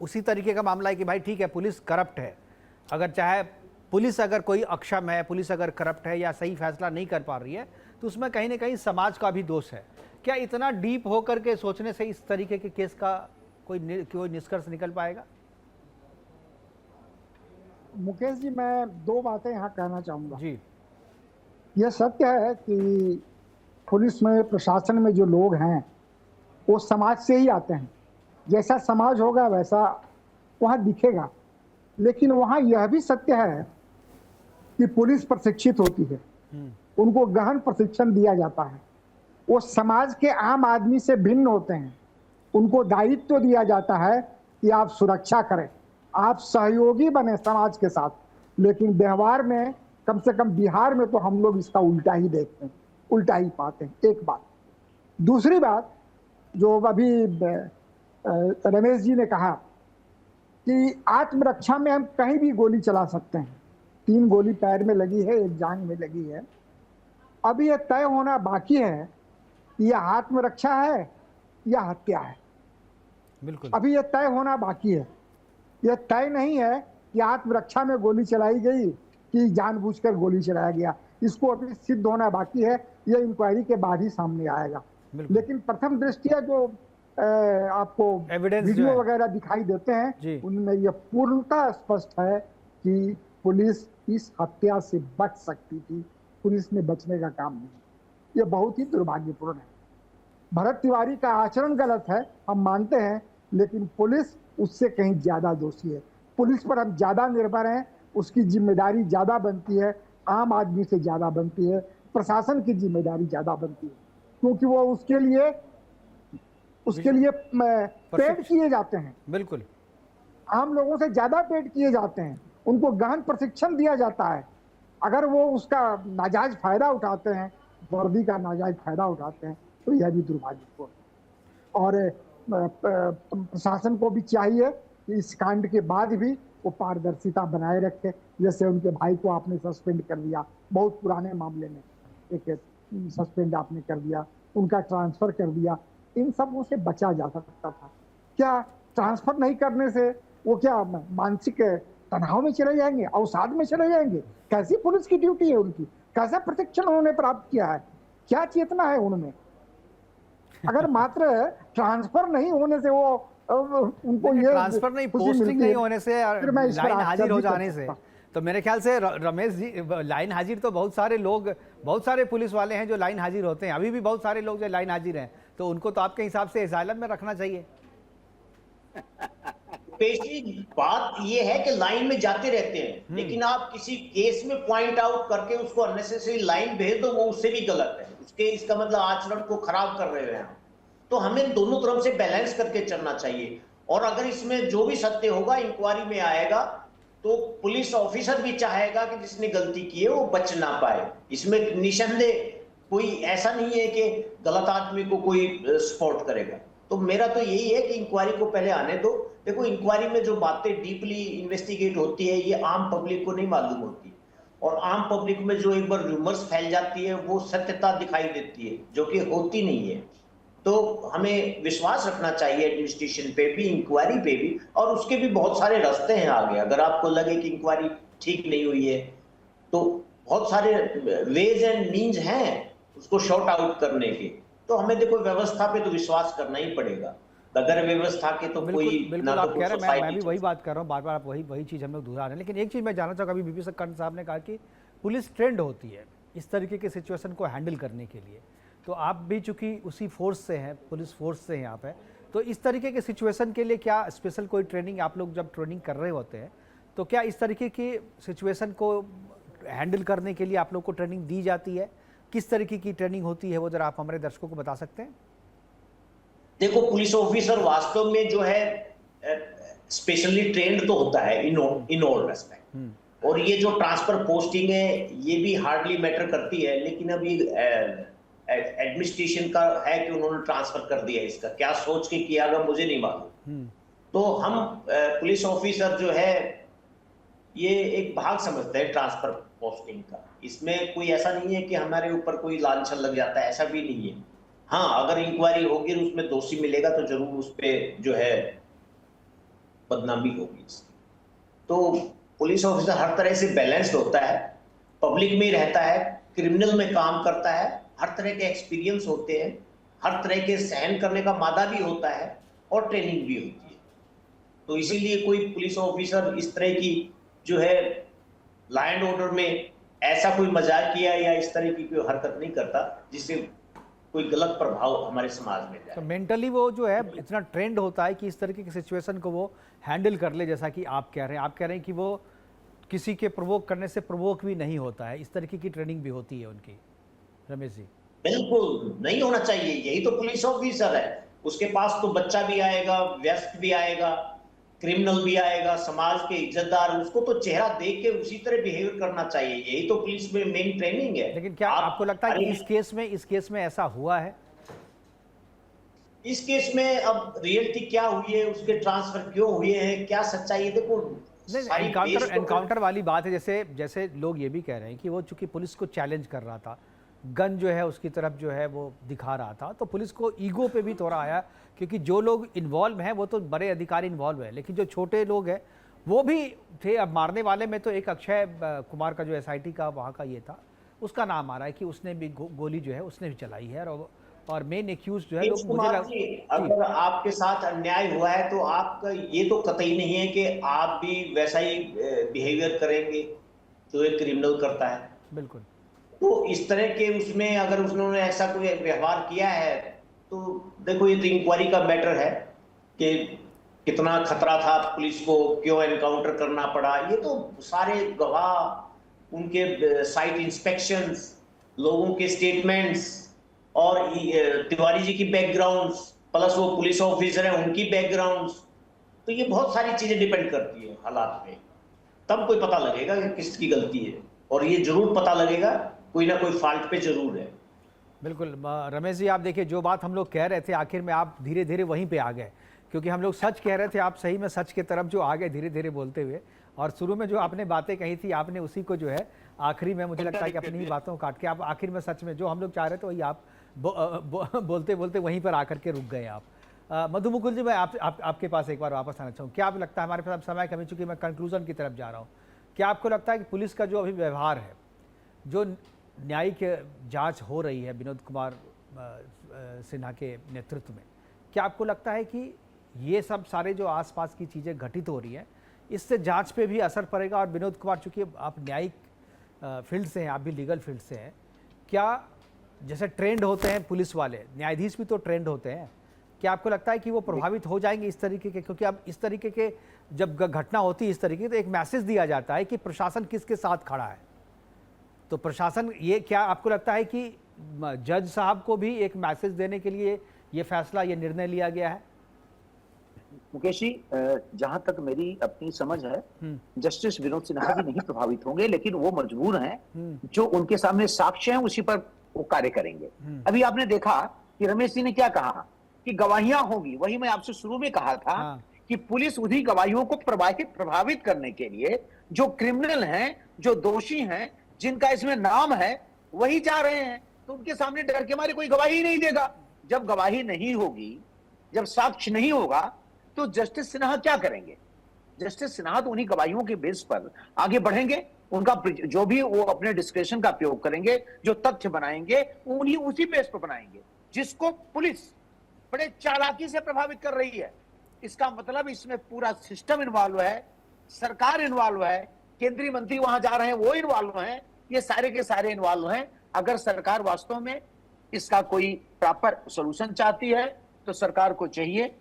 [SPEAKER 1] उसी तरीके का मामला है कि भाई ठीक है पुलिस करप्ट है, अगर चाहे पुलिस अगर कोई अक्षम है, पुलिस अगर करप्ट है या सही फैसला नहीं कर पा रही है तो उसमें कहीं ना कहीं समाज का भी दोष है? क्या इतना डीप होकर के सोचने से इस तरीके के केस का कोई निष्कर्ष निकल पाएगा?
[SPEAKER 5] मुकेश जी, मैं दो बातें यहाँ कहना चाहूँगा।
[SPEAKER 1] जी,
[SPEAKER 5] यह सत्य है कि पुलिस में, प्रशासन में जो लोग हैं वो समाज से ही आते हैं। जैसा समाज होगा वैसा वहाँ दिखेगा। लेकिन वहाँ यह भी सत्य है कि पुलिस प्रशिक्षित होती है, उनको गहन प्रशिक्षण दिया जाता है, वो समाज के आम आदमी से भिन्न होते हैं, उनको दायित्व दिया जाता है कि आप सुरक्षा करें, आप सहयोगी बने समाज के साथ। लेकिन व्यवहार में, कम से कम बिहार में तो हम लोग इसका उल्टा ही देखते हैं, उल्टा ही पाते हैं। एक बात। दूसरी बात, जो अभी रमेश जी ने कहा कि आत्मरक्षा में हम कहीं भी गोली चला सकते हैं। 3 गोली पैर में लगी है, 1 जांघ में लगी है। अभी यह तय होना बाकी है कि यह आत्मरक्षा है या हत्या है।
[SPEAKER 1] बिल्कुल।
[SPEAKER 5] अभी यह तय होना बाकी है। यह तय नहीं है कि आत्मरक्षा में गोली चलाई गई कि जानबूझकर गोली चलाया गया। इसको अभी सिद्ध होना बाकी है। यह इंक्वायरी के बाद ही सामने आएगा। लेकिन प्रथम दृष्टिया जो आपको
[SPEAKER 1] एविडेंस
[SPEAKER 5] वीडियो वगैरह दिखाई देते हैं, उनमें यह पूर्णतः स्पष्ट है कि पुलिस इस हत्या से बच सकती थी। पुलिस ने बचने का काम नहीं। यह बहुत ही दुर्भाग्यपूर्ण है। भरत तिवारी का आचरण गलत है, हम मानते हैं, लेकिन पुलिस उससे कहीं ज्यादा दोषी है। पुलिस पर हम ज्यादा निर्भर हैं, उसकी जिम्मेदारी ज्यादा बनती है, आम आदमी से ज्यादा बनती है, प्रशासन की जिम्मेदारी ज्यादा बनती है, क्योंकि वो उसके लिए पेड किए जाते हैं।
[SPEAKER 1] बिल्कुल,
[SPEAKER 5] आम लोगों से ज्यादा पेड किए जाते हैं, उनको गहन प्रशिक्षण दिया जाता है। अगर वो उसका नाजायज फायदा उठाते हैं, वर्दी का नाजायज फायदा उठाते हैं, तो यह भी दुर्भाग्यपूर्ण है। और प्रशासन को भी चाहिए कि इस कांड के बाद भी वो पारदर्शिता बनाए रखे। जैसे उनके भाई को आपने सस्पेंड कर दिया, बहुत पुराने मामले में एक सस्पेंड आपने कर दिया, उनका ट्रांसफर कर दिया। इन सबों से बचा जा सकता था। क्या ट्रांसफर नहीं करने से वो क्या मानसिक तनाव में चले जाएंगे, अवसाद में चले जाएंगे? कैसी पुलिस की ड्यूटी है उनकी? कैसा प्रशिक्षण उन्होंने प्राप्त किया है? क्या चेतना है उनमें? अगर मात्र ट्रांसफर नहीं होने से वो उनको ये
[SPEAKER 1] ट्रांसफर नहीं, पोस्टिंग नहीं होने से, लाइन हाजिर हो जाने से, तो मेरे ख्याल से रमेश जी, लाइन हाजिर तो बहुत सारे लोग, बहुत सारे पुलिस वाले हैं जो लाइन हाजिर होते हैं। अभी भी बहुत सारे लोग जो लाइन हाजिर हैं, तो उनको तो आपके हिसाब से एसाइलम में रखना चाहिए।
[SPEAKER 3] पेशी बात ये है कि लाइन में जाते रहते हैं, लेकिन आप किसी केस में पॉइंट आउट करके उसको अननेसेसरी लाइन भेज दो, वो उससे भी गलत है। उसके इसका मतलब आचरण को खराब कर रहे हैं। तो हमें दोनों तरफ से बैलेंस करके चलना चाहिए। और अगर इसमें जो भी सत्य होगा इंक्वायरी में आएगा, तो पुलिस ऑफिसर भी चाहेगा कि जिसने गलती की है वो बच ना पाए। इसमें निसंदेह कोई ऐसा नहीं है कि गलत आदमी को कोई सपोर्ट करेगा। तो मेरा तो यही है कि इंक्वायरी को पहले आने दो। देखो, इंक्वायरी में जो बातें डीपली इन्वेस्टिगेट होती है, ये आम पब्लिक को नहीं मालूम होती, और आम पब्लिक में जो एक बार रूमर्स फैल जाती है वो सत्यता दिखाई देती है, जो कि होती नहीं है। तो हमें विश्वास रखना चाहिए एडमिनिस्ट्रेशन पे भी, इंक्वायरी पे भी, और उसके भी बहुत सारे रास्ते हैं आगे। अगर आपको लगे कि इंक्वायरी ठीक नहीं हुई है, तो बहुत सारे वेज एंड मीन्स हैं उसको शॉर्ट आउट करने के। तो हमें देखो, व्यवस्था पे तो विश्वास करना ही पड़ेगा। अगर व्यवस्था के तो
[SPEAKER 1] बिल्कुल,
[SPEAKER 3] कोई
[SPEAKER 1] बिल्कुल आप कह रहे हैं, मैं भी वही बात कर रहा हूँ, बार बार आप वही चीज़ हम लोग दोहरा रहे हैं। लेकिन एक चीज़ मैं जानना चाहूँगा, अभी बीपी कर्ण साहब ने कहा कि पुलिस ट्रेंड होती है इस तरीके के सिचुएशन को हैंडल करने के लिए, तो आप भी चूंकि उसी फोर्स से हैं, पुलिस फोर्स से हैं यहाँ पे, तो इस तरीके के सिचुएशन के लिए क्या स्पेशल कोई ट्रेनिंग आप लोग जब ट्रेनिंग कर रहे होते हैं, तो क्या इस तरीके की सिचुएशन को हैंडल करने के लिए आप लोग को ट्रेनिंग दी जाती है? किस तरीके की ट्रेनिंग होती है वो जरा आप हमारे दर्शकों को बता सकते हैं?
[SPEAKER 3] देखो, पुलिस ऑफिसर वास्तव में जो है स्पेशली ट्रेंड तो होता है इन ऑल रेस्पेक्ट। और ये जो ट्रांसफर पोस्टिंग है ये भी हार्डली मैटर करती है, लेकिन अभी एडमिनिस्ट्रेशन का है कि उन्होंने ट्रांसफर कर दिया, इसका क्या सोच के किया होगा मुझे नहीं मालूम। तो हम पुलिस ऑफिसर जो है ये एक भाग समझते हैं ट्रांसफर पोस्टिंग का, इसमें कोई ऐसा नहीं है कि हमारे ऊपर कोई लांछन लग जाता है, ऐसा भी नहीं है। हाँ, अगर इंक्वायरी होगी और उसमें दोषी मिलेगा तो जरूर उस पर जो है बदनामी होगी। तो पुलिस ऑफिसर हर तरह से बैलेंस्ड होता है, पब्लिक में ही रहता है, क्रिमिनल में काम करता है, हर तरह के एक्सपीरियंस होते हैं, हर तरह के सहन करने का मादा भी होता है और ट्रेनिंग भी होती है। तो इसीलिए कोई पुलिस ऑफिसर इस तरह की जो है लॉ एंड ऑर्डर में ऐसा कोई मजाक किया या इस तरह की कोई हरकत नहीं करता जिससे कोई गलत प्रभाव हमारे समाज में जाए।
[SPEAKER 1] तो मेंटली वो जो है इतना ट्रेंड होता है कि इस तरीके की सिचुएशन को वो हैंडल कर ले, जैसा कि आप कह रहे हैं कि वो किसी के प्रोवोक करने से प्रोवोक भी नहीं होता है, इस तरीके की ट्रेनिंग भी होती है उनकी। रमेश जी,
[SPEAKER 3] बिल्कुल नहीं होना चाहिए, यही तो पुलिस ऑफिसर है। उसके पास तो बच्चा भी आएगा, वयस्क भी आएगा, क्रिमिनल भी आएगा, समाज के इज्जतदार, उसको तो चेहरा देख के उसी तरह बिहेवियर करना चाहिए, यही तो पुलिस में मेन ट्रेनिंग है।
[SPEAKER 1] लेकिन क्या आपको लगता है कि इस केस में ऐसा हुआ है?
[SPEAKER 3] इस केस में अब रियलिटी क्या हुई है, उसके ट्रांसफर क्यों हुए हैं, क्या सच्चाई है, देखो
[SPEAKER 1] एनकाउंटर वाली बात है। जैसे लोग ये भी कह रहे हैं कि वो चूंकि पुलिस को चैलेंज कर रहा था, गन जो है उसकी तरफ जो है वो दिखा रहा था, तो पुलिस को ईगो पे भी थोड़ा आया, क्योंकि जो लोग इन्वॉल्व हैं वो तो बड़े अधिकारी इन्वॉल्व है, लेकिन जो छोटे लोग हैं वो भी थे। अब मारने वाले में तो एक अक्षय कुमार का जो एसआईटी का वहाँ का ये था, उसका नाम आ रहा है कि उसने भी गोली जो है उसने भी चलाई है, और मेन एक्यूज जो है लोग मुझे
[SPEAKER 3] अगर आपके साथ अन्याय हुआ है तो आपका ये तो कतई नहीं है कि आप भी वैसा ही बिहेवियर करेंगे जो एक क्रिमिनल करता है।
[SPEAKER 1] बिल्कुल।
[SPEAKER 3] तो इस तरह के उसमें अगर उन्होंने ऐसा कोई व्यवहार किया है तो देखो ये तो इंक्वायरी का मैटर है कि कितना खतरा था पुलिस को, क्यों एनकाउंटर करना पड़ा, ये तो सारे गवाह, उनके साइट इंस्पेक्शंस, लोगों के स्टेटमेंट्स और तिवारी जी की बैकग्राउंड्स, प्लस वो पुलिस ऑफिसर हैं उनकी बैकग्राउंड्स, तो ये बहुत सारी चीजें डिपेंड करती है हालात में, तब कोई पता लगेगा कि किसकी गलती है, और ये जरूर पता लगेगा कोई ना कोई फॉल्ट पे जरूर है।
[SPEAKER 1] बिल्कुल। रमेश जी, आप देखिए जो बात हम लोग कह रहे थे आखिर में आप धीरे धीरे वहीं पे आ गए, क्योंकि हम लोग सच कह रहे थे, आप सही में सच के तरफ जो आ गए धीरे धीरे बोलते हुए, और शुरू में जो आपने बातें कही थी आपने उसी को जो है आखिरी में मुझे लगता है कि अपनी ही बातों काट के आप आखिर में सच में जो हम लोग चाह रहे थे वही आप बोलते बोलते वहीं पर आकर के रुक गए आप। मधु मुकुल जी, मैं आपके पास एक बार वापस आना चाहूँ। क्या आप लगता है, हमारे पास समय कमी चूँकि मैं कंक्लूजन की तरफ जा रहा हूँ, क्या आपको लगता है कि पुलिस का जो अभी व्यवहार है, जो न्यायिक जांच हो रही है विनोद कुमार सिन्हा के नेतृत्व में, क्या आपको लगता है कि ये सब सारे जो आसपास की चीज़ें घटित हो रही हैं इससे जांच पे भी असर पड़ेगा? और विनोद कुमार, चूँकि आप न्यायिक फील्ड से हैं, आप भी लीगल फील्ड से हैं, क्या जैसे ट्रेंड होते हैं पुलिस वाले, न्यायाधीश भी तो ट्रेंड होते हैं, क्या आपको लगता है कि वो प्रभावित हो जाएंगे इस तरीके के? क्योंकि अब इस तरीके के जब घटना होती है इस तरीके, तो एक मैसेज दिया जाता है कि प्रशासन किसके साथ खड़ा है, तो प्रशासन, ये क्या आपको लगता है कि जज साहब को भी एक मैसेज देने के लिए ये फैसला, ये निर्णय लिया गया है?
[SPEAKER 2] मुकेश जी, जहां तक मेरी अपनी समझ है, जस्टिस विनोद सिन्हा भी नहीं प्रभावित होंगे, लेकिन वो मजबूर हैं, जो उनके सामने साक्ष्य हैं उसी पर वो कार्य करेंगे। अभी आपने देखा कि रमेश जी ने क्या कहा कि गवाहियां होंगी, वही मैं आपसे शुरू में कहा था कि पुलिस उन्हीं गवाहियों को प्रभावित करने के लिए, जो क्रिमिनल हैं, जो दोषी हैं, जिनका इसमें नाम है, वही जा रहे हैं। तो उनके सामने डर के मारे कोई गवाही नहीं देगा। जब गवाही नहीं होगी, जब साक्ष्य नहीं होगा, तो जस्टिस सिन्हा क्या करेंगे? जस्टिस सिन्हा तो उन्हीं गवाहियों के बेस पर आगे बढ़ेंगे, उनका जो भी वो अपने डिस्क्रिप्शन का प्रयोग करेंगे, जो तथ्य बनाएंगे उन्हीं उसी बेस पर बनाएंगे, जिसको पुलिस बड़े चालाकी से प्रभावित कर रही है। इसका मतलब इसमें पूरा सिस्टम इन्वॉल्व है, सरकार इन्वॉल्व है, केंद्रीय मंत्री वहां जा रहे हैं वो इन्वॉल्व हैं, ये सारे के सारे इन्वॉल्व हैं। अगर सरकार वास्तव में इसका कोई प्रॉपर सॉल्यूशन चाहती है तो सरकार को चाहिए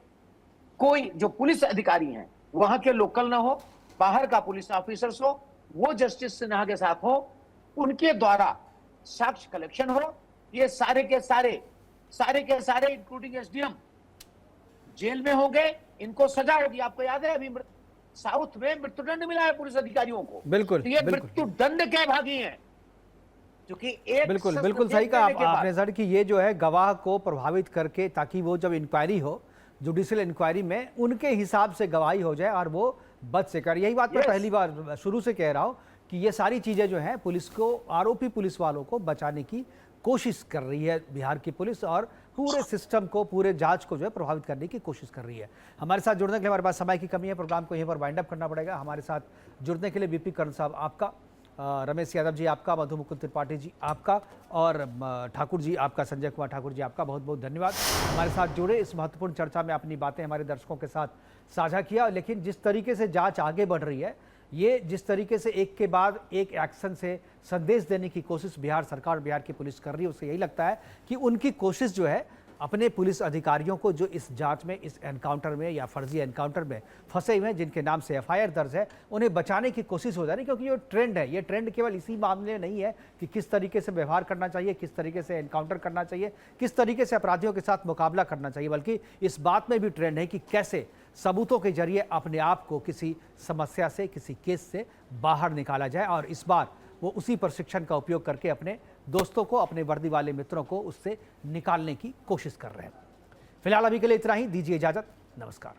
[SPEAKER 2] कोई जो पुलिस अधिकारी हैं वहां के लोकल ना हो, बाहर का पुलिस ऑफिसर्स हो, वो जस्टिस सिन्हा के साथ हो, उनके द्वारा साक्ष्य कलेक्शन हो, ये सारे के सारे इंक्लूडिंग एसडीएम जेल में होंगे, इनको सजा होगी। आपको याद है अभी साउथ में मृत्युदंड मिला है पुलिस अधिकारियों को।
[SPEAKER 1] बिल्कुल,
[SPEAKER 2] तो ये
[SPEAKER 1] बिल्कुल।
[SPEAKER 2] मृत्युदंड के भागी हैं, क्योंकि एक
[SPEAKER 1] बिल्कुल
[SPEAKER 2] शस्त्र
[SPEAKER 1] बिल्कुल सही
[SPEAKER 2] देने
[SPEAKER 1] कहा
[SPEAKER 2] के बाद-
[SPEAKER 1] आपने सर कि ये जो है गवाह को प्रभावित करके, ताकि वो जब इंक्वायरी हो, जुडिशियल इंक्वायरी में उनके हिसाब से गवाही हो जाए और वो बच से कर। यही बात मैं
[SPEAKER 2] Yes.
[SPEAKER 1] पहली बार शुरू से कह रहा हूँ कि ये सारी चीज़ें जो हैं पुलिस को, आरोपी पुलिस वालों को बचाने की कोशिश कर रही है बिहार की पुलिस, और पूरे सिस्टम को, पूरे जांच को जो है प्रभावित करने की कोशिश कर रही है। हमारे साथ जुड़ने के लिए हमारे पास समय की कमी है, प्रोग्राम को यहीं पर वाइंड अप करना पड़ेगा। हमारे साथ जुड़ने के लिए बीपी कर्ण साहब आपका, रमेश यादव जी आपका, मधु मुकुंद त्रिपाठी जी आपका, और ठाकुर जी आपका, संजय कुमार ठाकुर जी आपका बहुत बहुत धन्यवाद। हमारे साथ जुड़े, इस महत्वपूर्ण चर्चा में अपनी बातें हमारे दर्शकों के साथ साझा किया। लेकिन जिस तरीके से जांच आगे बढ़ रही है, ये जिस तरीके से एक के बाद एक एक्शन से संदेश देने की कोशिश बिहार सरकार, बिहार की पुलिस कर रही है, उससे यही लगता है कि उनकी कोशिश जो है अपने पुलिस अधिकारियों को जो इस जांच में, इस एनकाउंटर में या फर्जी एनकाउंटर में फंसे हुए हैं, जिनके नाम से एफआईआर दर्ज है, उन्हें बचाने की कोशिश हो जा रही है। क्योंकि ये ट्रेंड है, ये ट्रेंड केवल इसी मामले में नहीं है कि किस तरीके से व्यवहार करना चाहिए, किस तरीके से एनकाउंटर करना चाहिए, किस तरीके से अपराधियों के साथ मुकाबला करना चाहिए, बल्कि इस बात में भी ट्रेंड है कि कैसे सबूतों के जरिए अपने आप को किसी समस्या से, किसी केस से बाहर निकाला जाए। और इस बार वो उसी प्रशिक्षण का उपयोग करके अपने दोस्तों को, अपने वर्दी वाले मित्रों को उससे निकालने की कोशिश कर रहे हैं। फिलहाल अभी के लिए इतना ही, दीजिए इजाजत, नमस्कार।